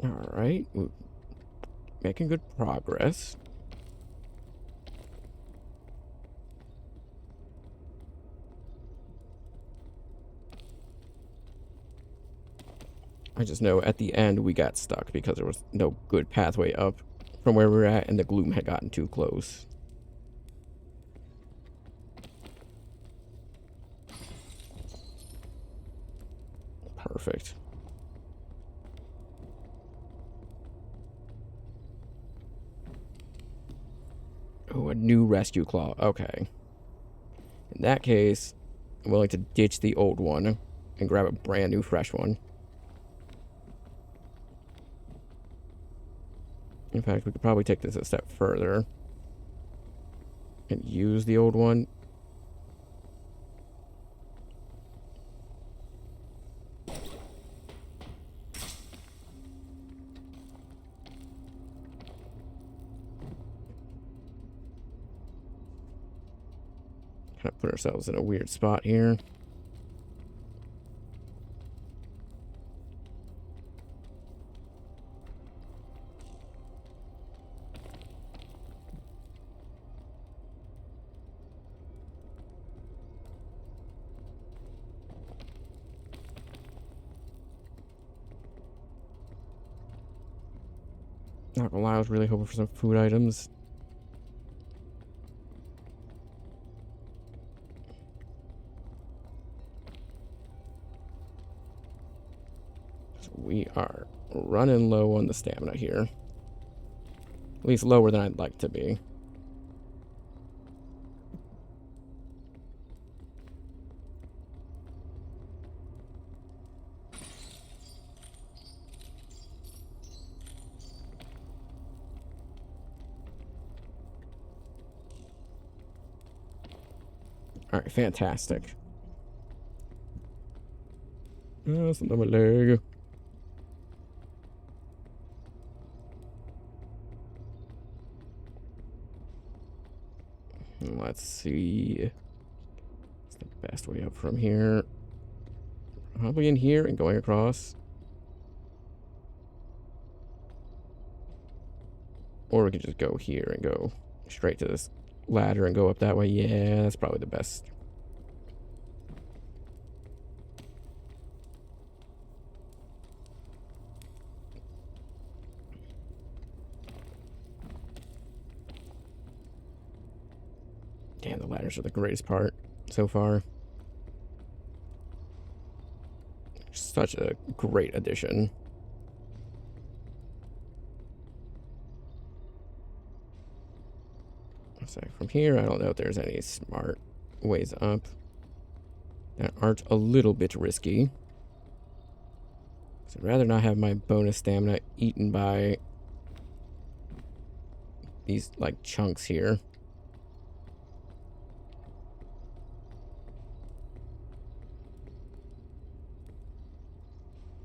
Alright, making good progress. I just know at the end we got stuck because there was no good pathway up from where we were at, and the gloom had gotten too close. Perfect. Oh, a new rescue claw. Okay. In that case, I'm willing to ditch the old one and grab a brand new fresh one. In fact, we could probably take this a step further and use the old one. Kind of put ourselves in a weird spot here. Not gonna lie, I was really hoping for some food items. We are running low on the stamina here. At least lower than I'd like to be. Alright, fantastic. Something on my leg. Let's see. What's the best way up from here? Probably in here and going across. Or we could just go here and go straight to this ladder and go up that way. Yeah, that's probably the best. Damn, the ladders are the greatest part so far. Such a great addition. So from here, I don't know if there's any smart ways up that aren't a little bit risky. So I'd rather not have my bonus stamina eaten by these, like, chunks here.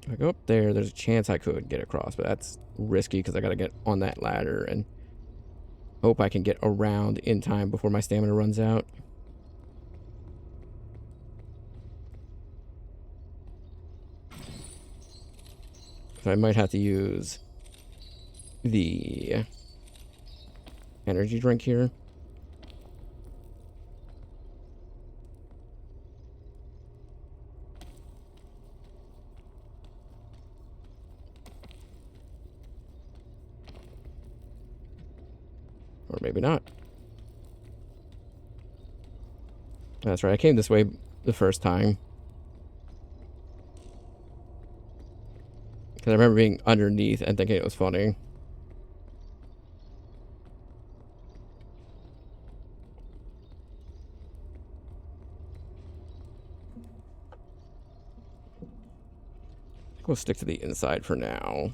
If I go up there, there's a chance I could get across, but that's risky because I gotta get on that ladder and hope I can get around in time before my stamina runs out. So I might have to use the energy drink here. Or maybe not. That's right, I came this way the first time. Because I remember being underneath and thinking it was funny. I think we'll stick to the inside for now.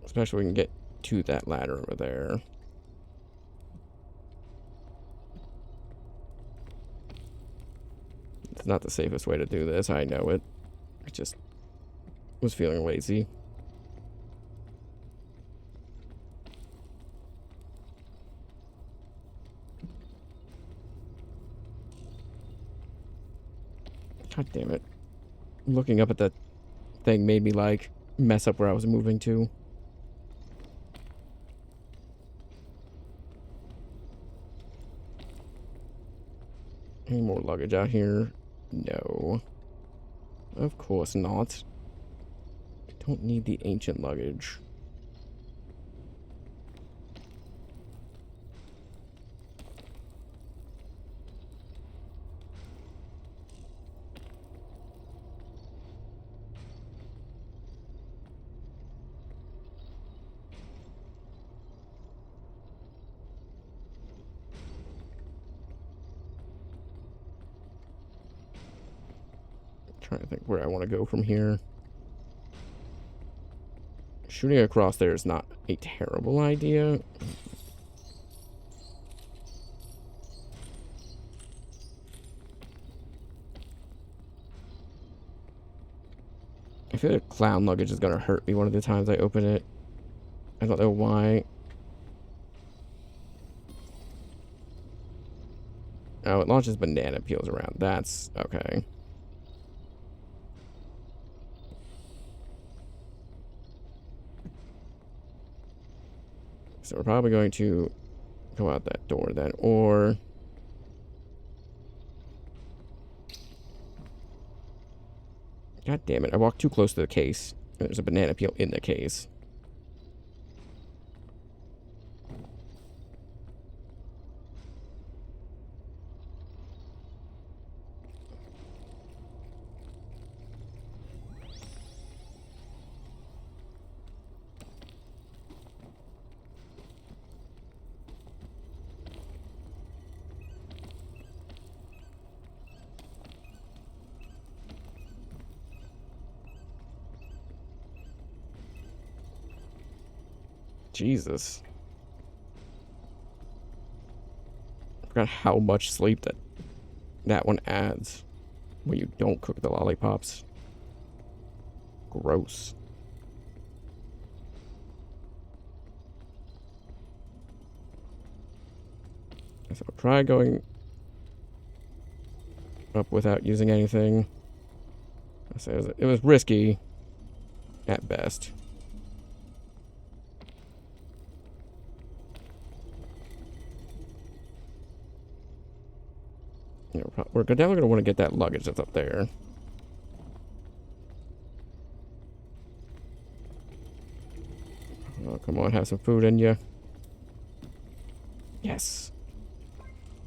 Especially when we can get to that ladder over there. It's not the safest way to do this, I know it. I just was feeling lazy. God damn it. Looking up at that thing made me, like, mess up where I was moving to. Any more luggage out here? No. Of course not. Don't need the ancient luggage. Trying to think where I want to go from here. Shooting across there is not a terrible idea. I feel like clown luggage is going to hurt me one of the times I open it. I don't know why. Oh, it launches banana peels around. That's okay. So we're probably going to go out that door then, or... God damn it, I walked too close to the case. And there's a banana peel in the case. Jesus. I forgot how much sleep that one adds when you don't cook the lollipops. Gross. So I'll try going up without using anything. It was risky at best. We're definitely going to want to get that luggage that's up there. Oh, come on, have some food in you. Yes.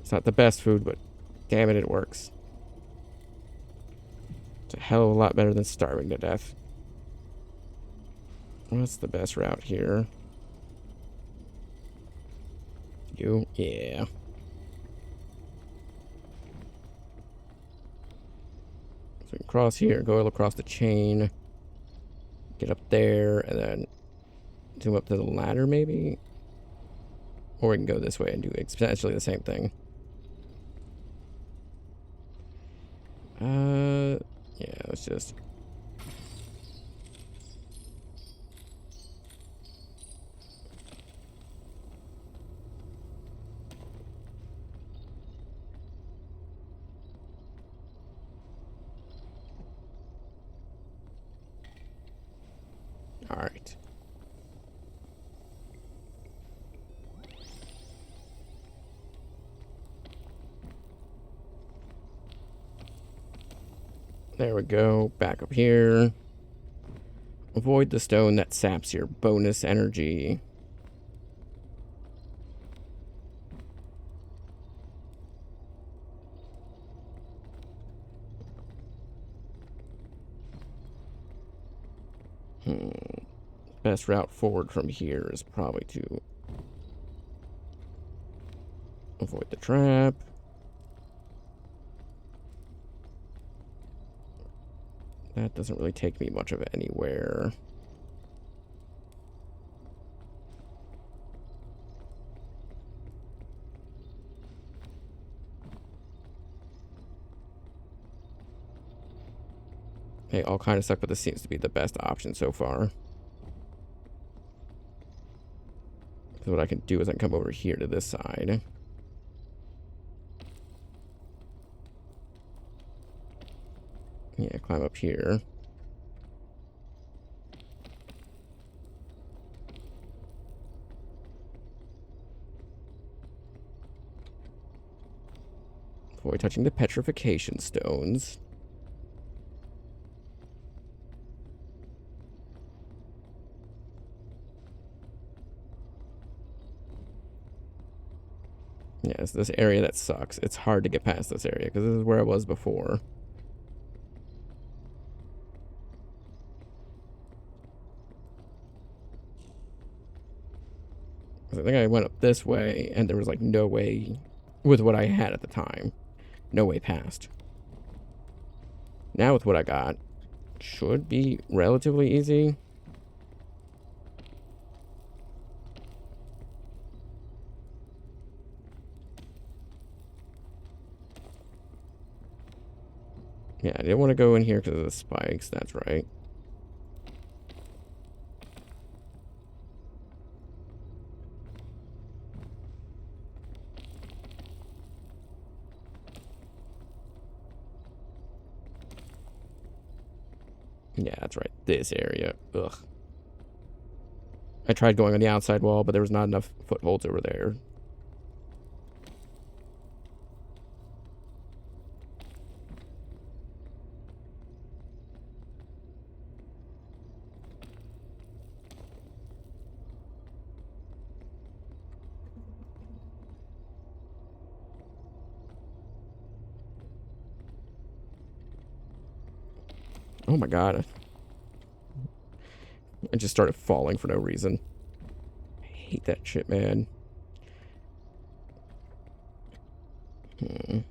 It's not the best food, but damn it, it works. It's a hell of a lot better than starving to death. What's the best route here? You? Yeah. So we can cross here, go across the chain, get up there, and then zoom up to the ladder, maybe? Or we can go this way and do essentially the same thing. Yeah, let's just... Alright. There we go. Back up here. Avoid the stone that saps your bonus energy. Best route forward from here is probably to avoid the trap. That doesn't really take me much of anywhere. They all kind of suck, but this seems to be the best option so far. So what I can do is I can come over here to this side. Yeah, climb up here. Avoid touching the petrification stones. Yes, this area that sucks. It's hard to get past this area because this is where I was before. I think I went up this way and there was like no way with what I had at the time. No way past. Now with what I got, should be relatively easy. Yeah, I didn't want to go in here because of the spikes. That's right. Yeah, that's right. This area. Ugh. I tried going on the outside wall, but there was not enough footholds over there. Oh my god. I just started falling for no reason. I hate that shit, man. The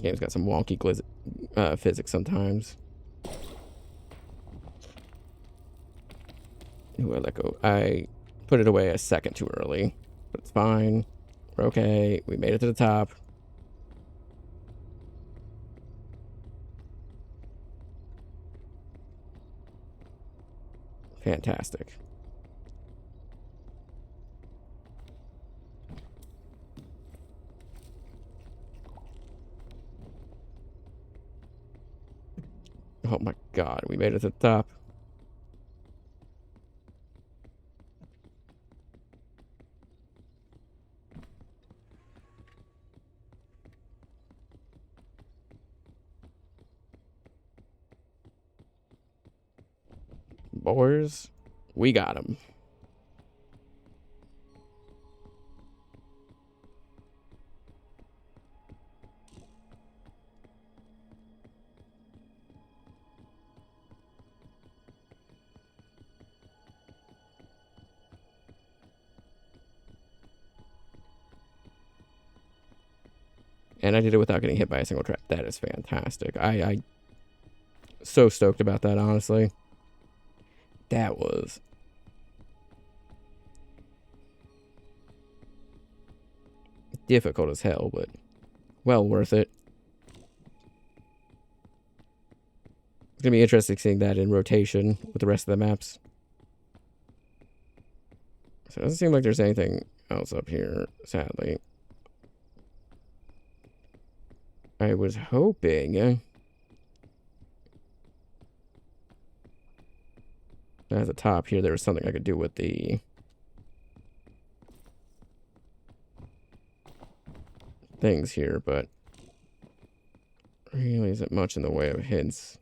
game's got some wonky physics sometimes. Ooh, I let go. I put it away a second too early, but it's fine. We're okay. We made it to the top. Fantastic. Oh my god, we made it to the top. Boys, we got him. And I did it without getting hit by a single trap. That is fantastic. I so stoked about that, honestly. That was difficult as hell, but well worth it. It's going to be interesting seeing that in rotation with the rest of the maps. So it doesn't seem like there's anything else up here, sadly. I was hoping at the top here there was something I could do with the things here, but really isn't much in the way of hints.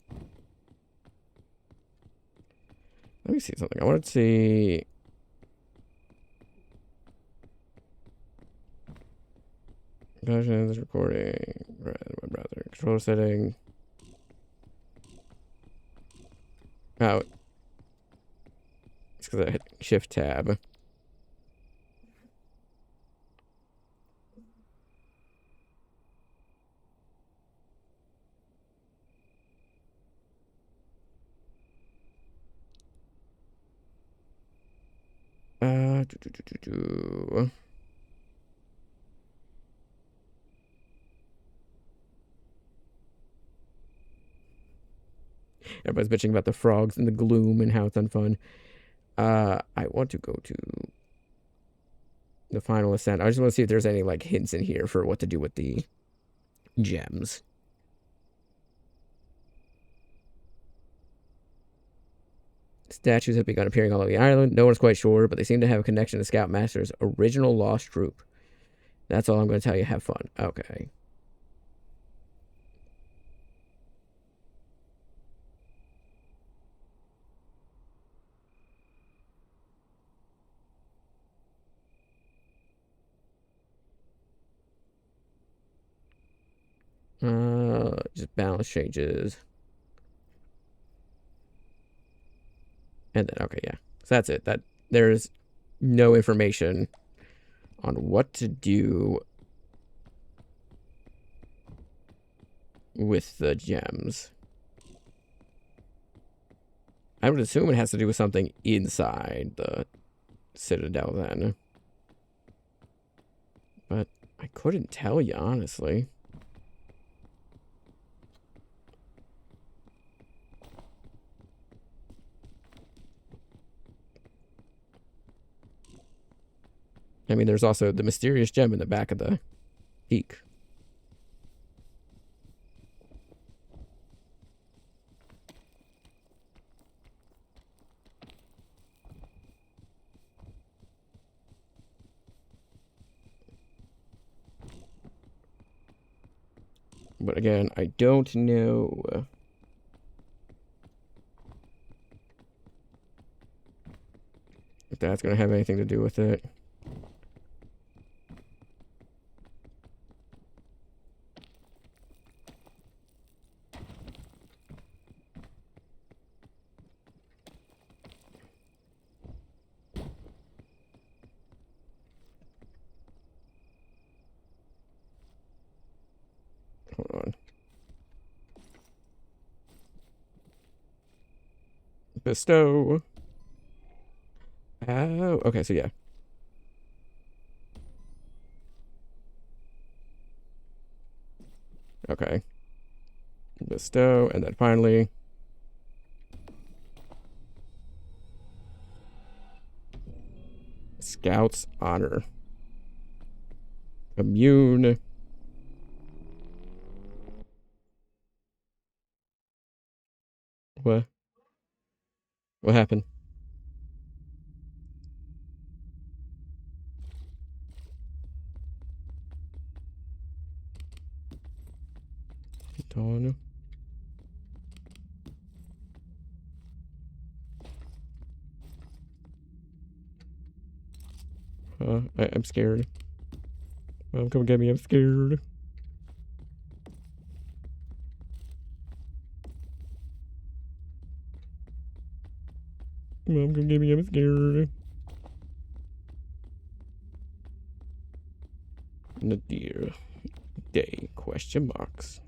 Let me see something. I wanted to see. Options, recording, web browser, control setting. Oh, it's because I hit Shift Tab. Do, do, do, do, do. Everybody's bitching about the frogs and the gloom and how it's unfun. I want to go to the final ascent. I just want to see if there's any like hints in here for what to do with the gems. Statues have begun appearing all over the island. No one's quite sure, but they seem to have a connection to Scoutmaster's original lost troop. That's all I'm going to tell you. Have fun. Okay. Just balance changes. And then, okay, yeah. So that's it. There's no information on what to do with the gems. I would assume it has to do with something inside the Citadel then. But I couldn't tell you, honestly. I mean, there's also the mysterious gem in the back of the peak. But again, I don't know if that's going to have anything to do with it. Hold on. Bestow. Oh, okay, so yeah. Okay. Bestow, and then finally... Scout's Honor. Immune. What? What happened? Don't know. I'm scared. Mom, come get me. I'm scared. Mom, come get me. I'm scared. Nadir. Day. Question marks.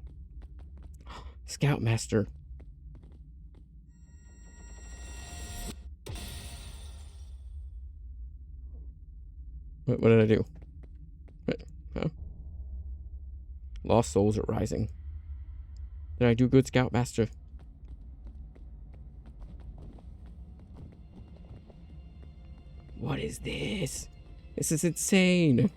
Scoutmaster. What did I do? What? Huh? Lost souls are rising. Did I do good, Scoutmaster? What is this? This is insane.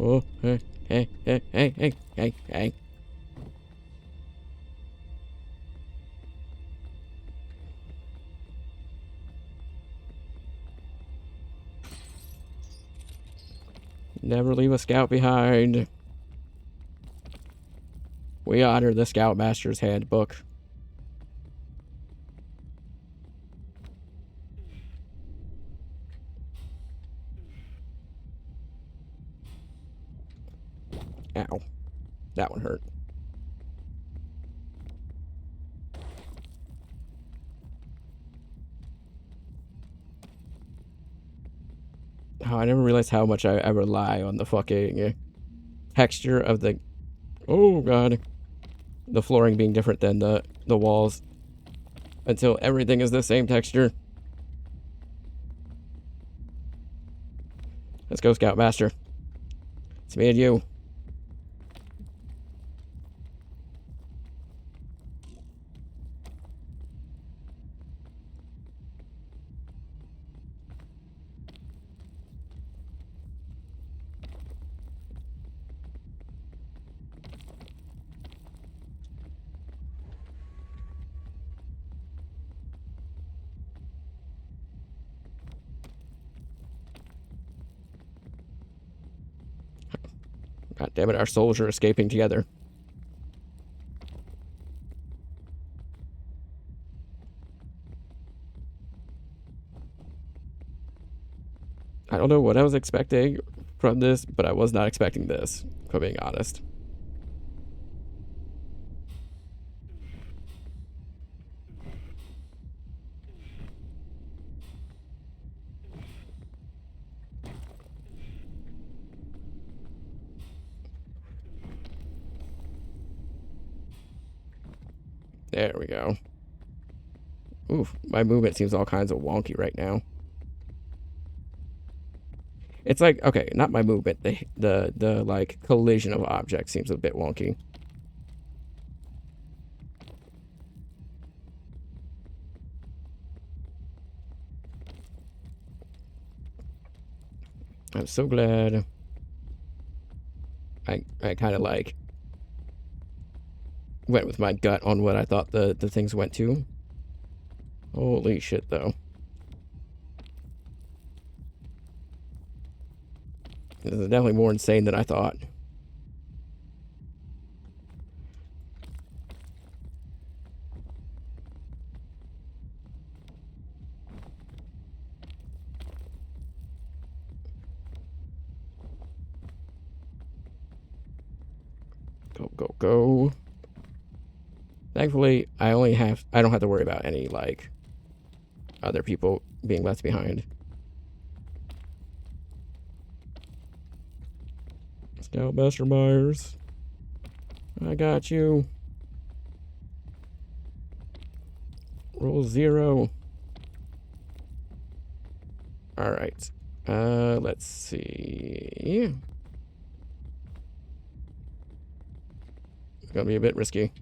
Oh, hey, hey, hey, hey, hey, hey, hey. Never leave a scout behind. We honor the Scoutmaster's handbook. Ow. That one hurt. Oh, I never realized how much I rely on the fucking texture of the... Oh, God. The flooring being different than the walls. Until everything is the same texture. Let's go, Scoutmaster. It's me and you. God damn it, our souls are escaping together. I don't know what I was expecting from this, but I was not expecting this, if I'm being honest. There we go. Oof, my movement seems all kinds of wonky right now. It's like, okay, not my movement. The like collision of objects seems a bit wonky. I'm so glad I kind of like went with my gut on what I thought the things went to. Holy shit, though. This is definitely more insane than I thought. Go, go, go. Thankfully, I don't have to worry about any, like, other people being left behind. Scoutmaster Myers. I got you. Roll 0. Alright. Let's see. It's gonna be a bit risky.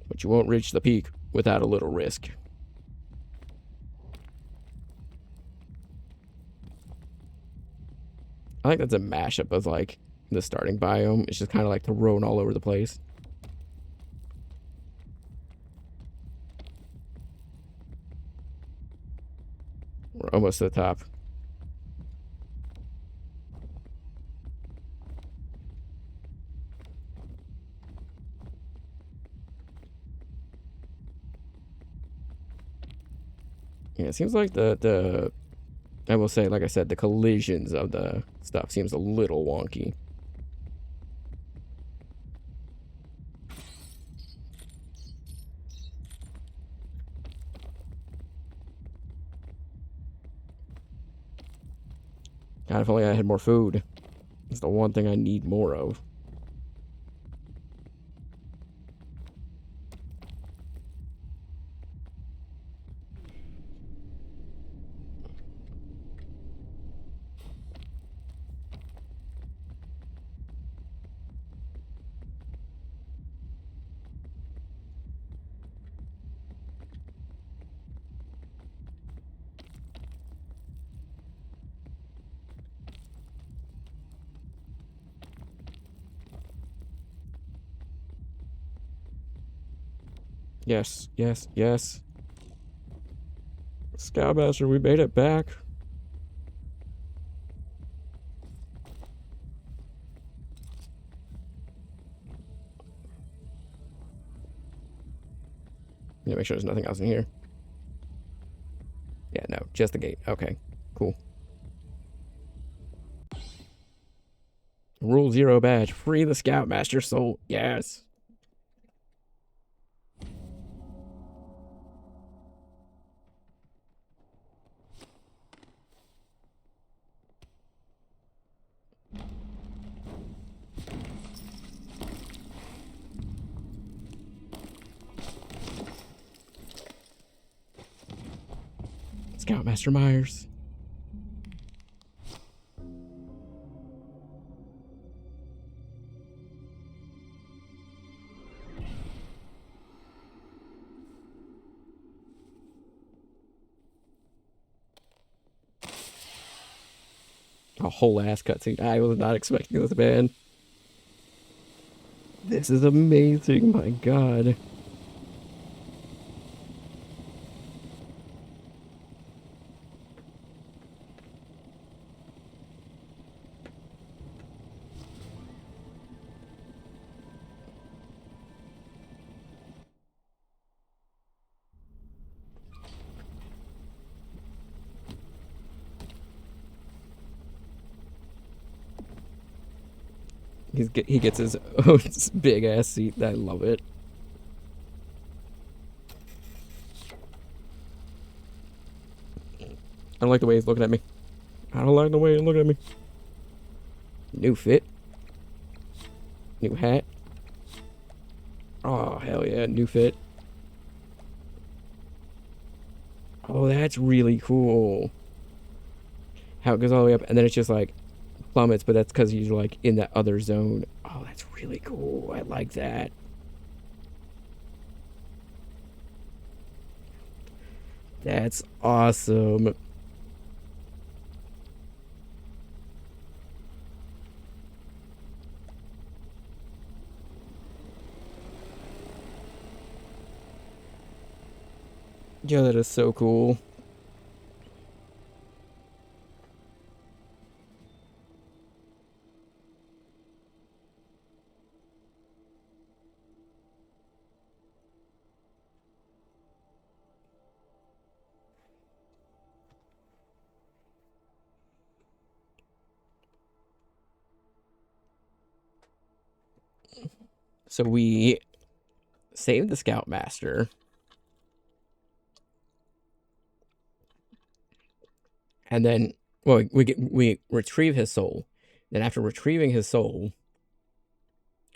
But you won't reach the peak without a little risk. I think that's a mashup of, like, the starting biome. It's just kind of like thrown all over the place. We're almost to the top. Yeah, it seems like I will say, like I said, the collisions of the stuff seems a little wonky. God, if only I had more food. It's the one thing I need more of. Yes, yes, yes. Scoutmaster, we made it back. Yeah, make sure there's nothing else in here. Yeah, no, just the gate. Okay, cool. Rule 0 badge. Free the Scoutmaster soul. Yes. Scoutmaster Myers. A whole ass cutscene. I was not expecting this, man. This is amazing, my god. He gets his own big ass seat. I love it. I don't like the way he's looking at me. I don't like the way he's looking at me. New fit. New hat. Oh, hell yeah. New fit. Oh, that's really cool. How it goes all the way up, and then it's just like plummets, but that's because you're like in that other zone. Oh, that's really cool. I like that. That's awesome. Yeah, that is so cool. So we saved the Scoutmaster. And then, well, we retrieve his soul. Then after retrieving his soul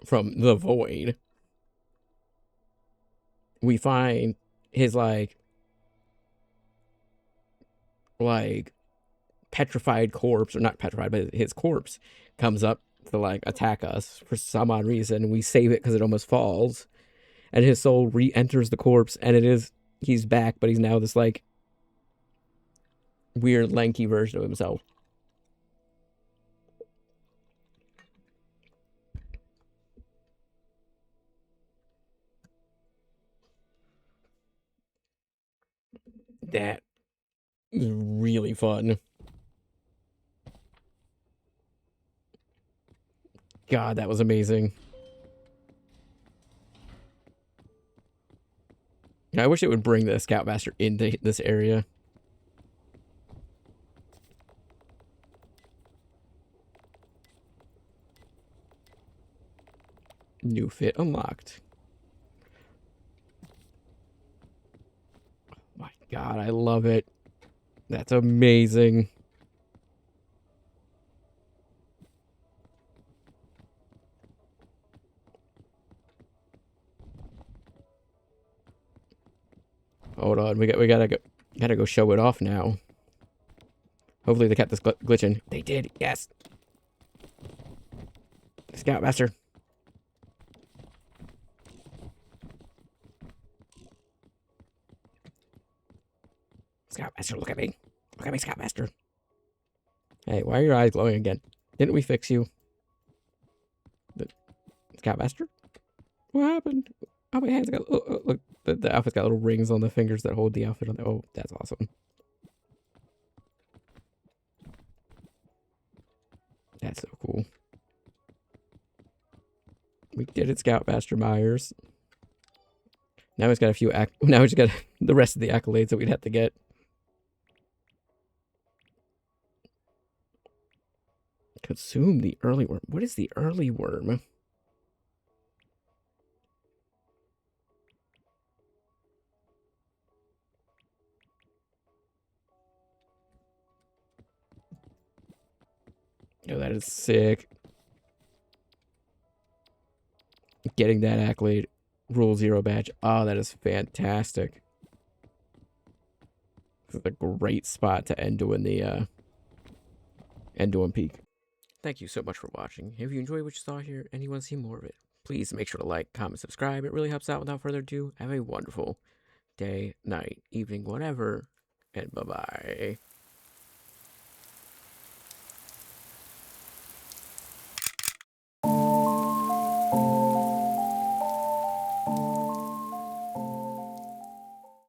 from the void, we find his like petrified corpse, or not petrified, but his corpse comes up to like attack us for some odd reason. We save it because it almost falls, and his soul re-enters the corpse, and he's back, but he's now this like weird lanky version of himself. That is really fun. God, that was amazing. I wish it would bring the Scoutmaster into this area. New fit unlocked. My God, I love it. That's amazing. Hold on, we gotta go show it off now. Hopefully they kept this glitching. They did, yes. Scoutmaster. Scoutmaster, look at me. Look at me, Scoutmaster. Hey, why are your eyes glowing again? Didn't we fix you? The Scoutmaster? What happened? Oh, my hands got... look, the outfit's got little rings on the fingers that hold the outfit on the... Oh, that's awesome. That's so cool. We did it, Scoutmaster Myers. Now he's got a few now he's got the rest of the accolades that we'd have to get. Consume the early worm. What is the early worm? Oh, that is sick. Getting that accolade. Rule 0 badge. Oh, that is fantastic. This is a great spot to end doing the end doing peak. Thank you so much for watching. If you enjoyed what you saw here and you want to see more of it, please make sure to like, comment, subscribe. It really helps out. Without further ado, have a wonderful day, night, evening, whatever, and bye-bye.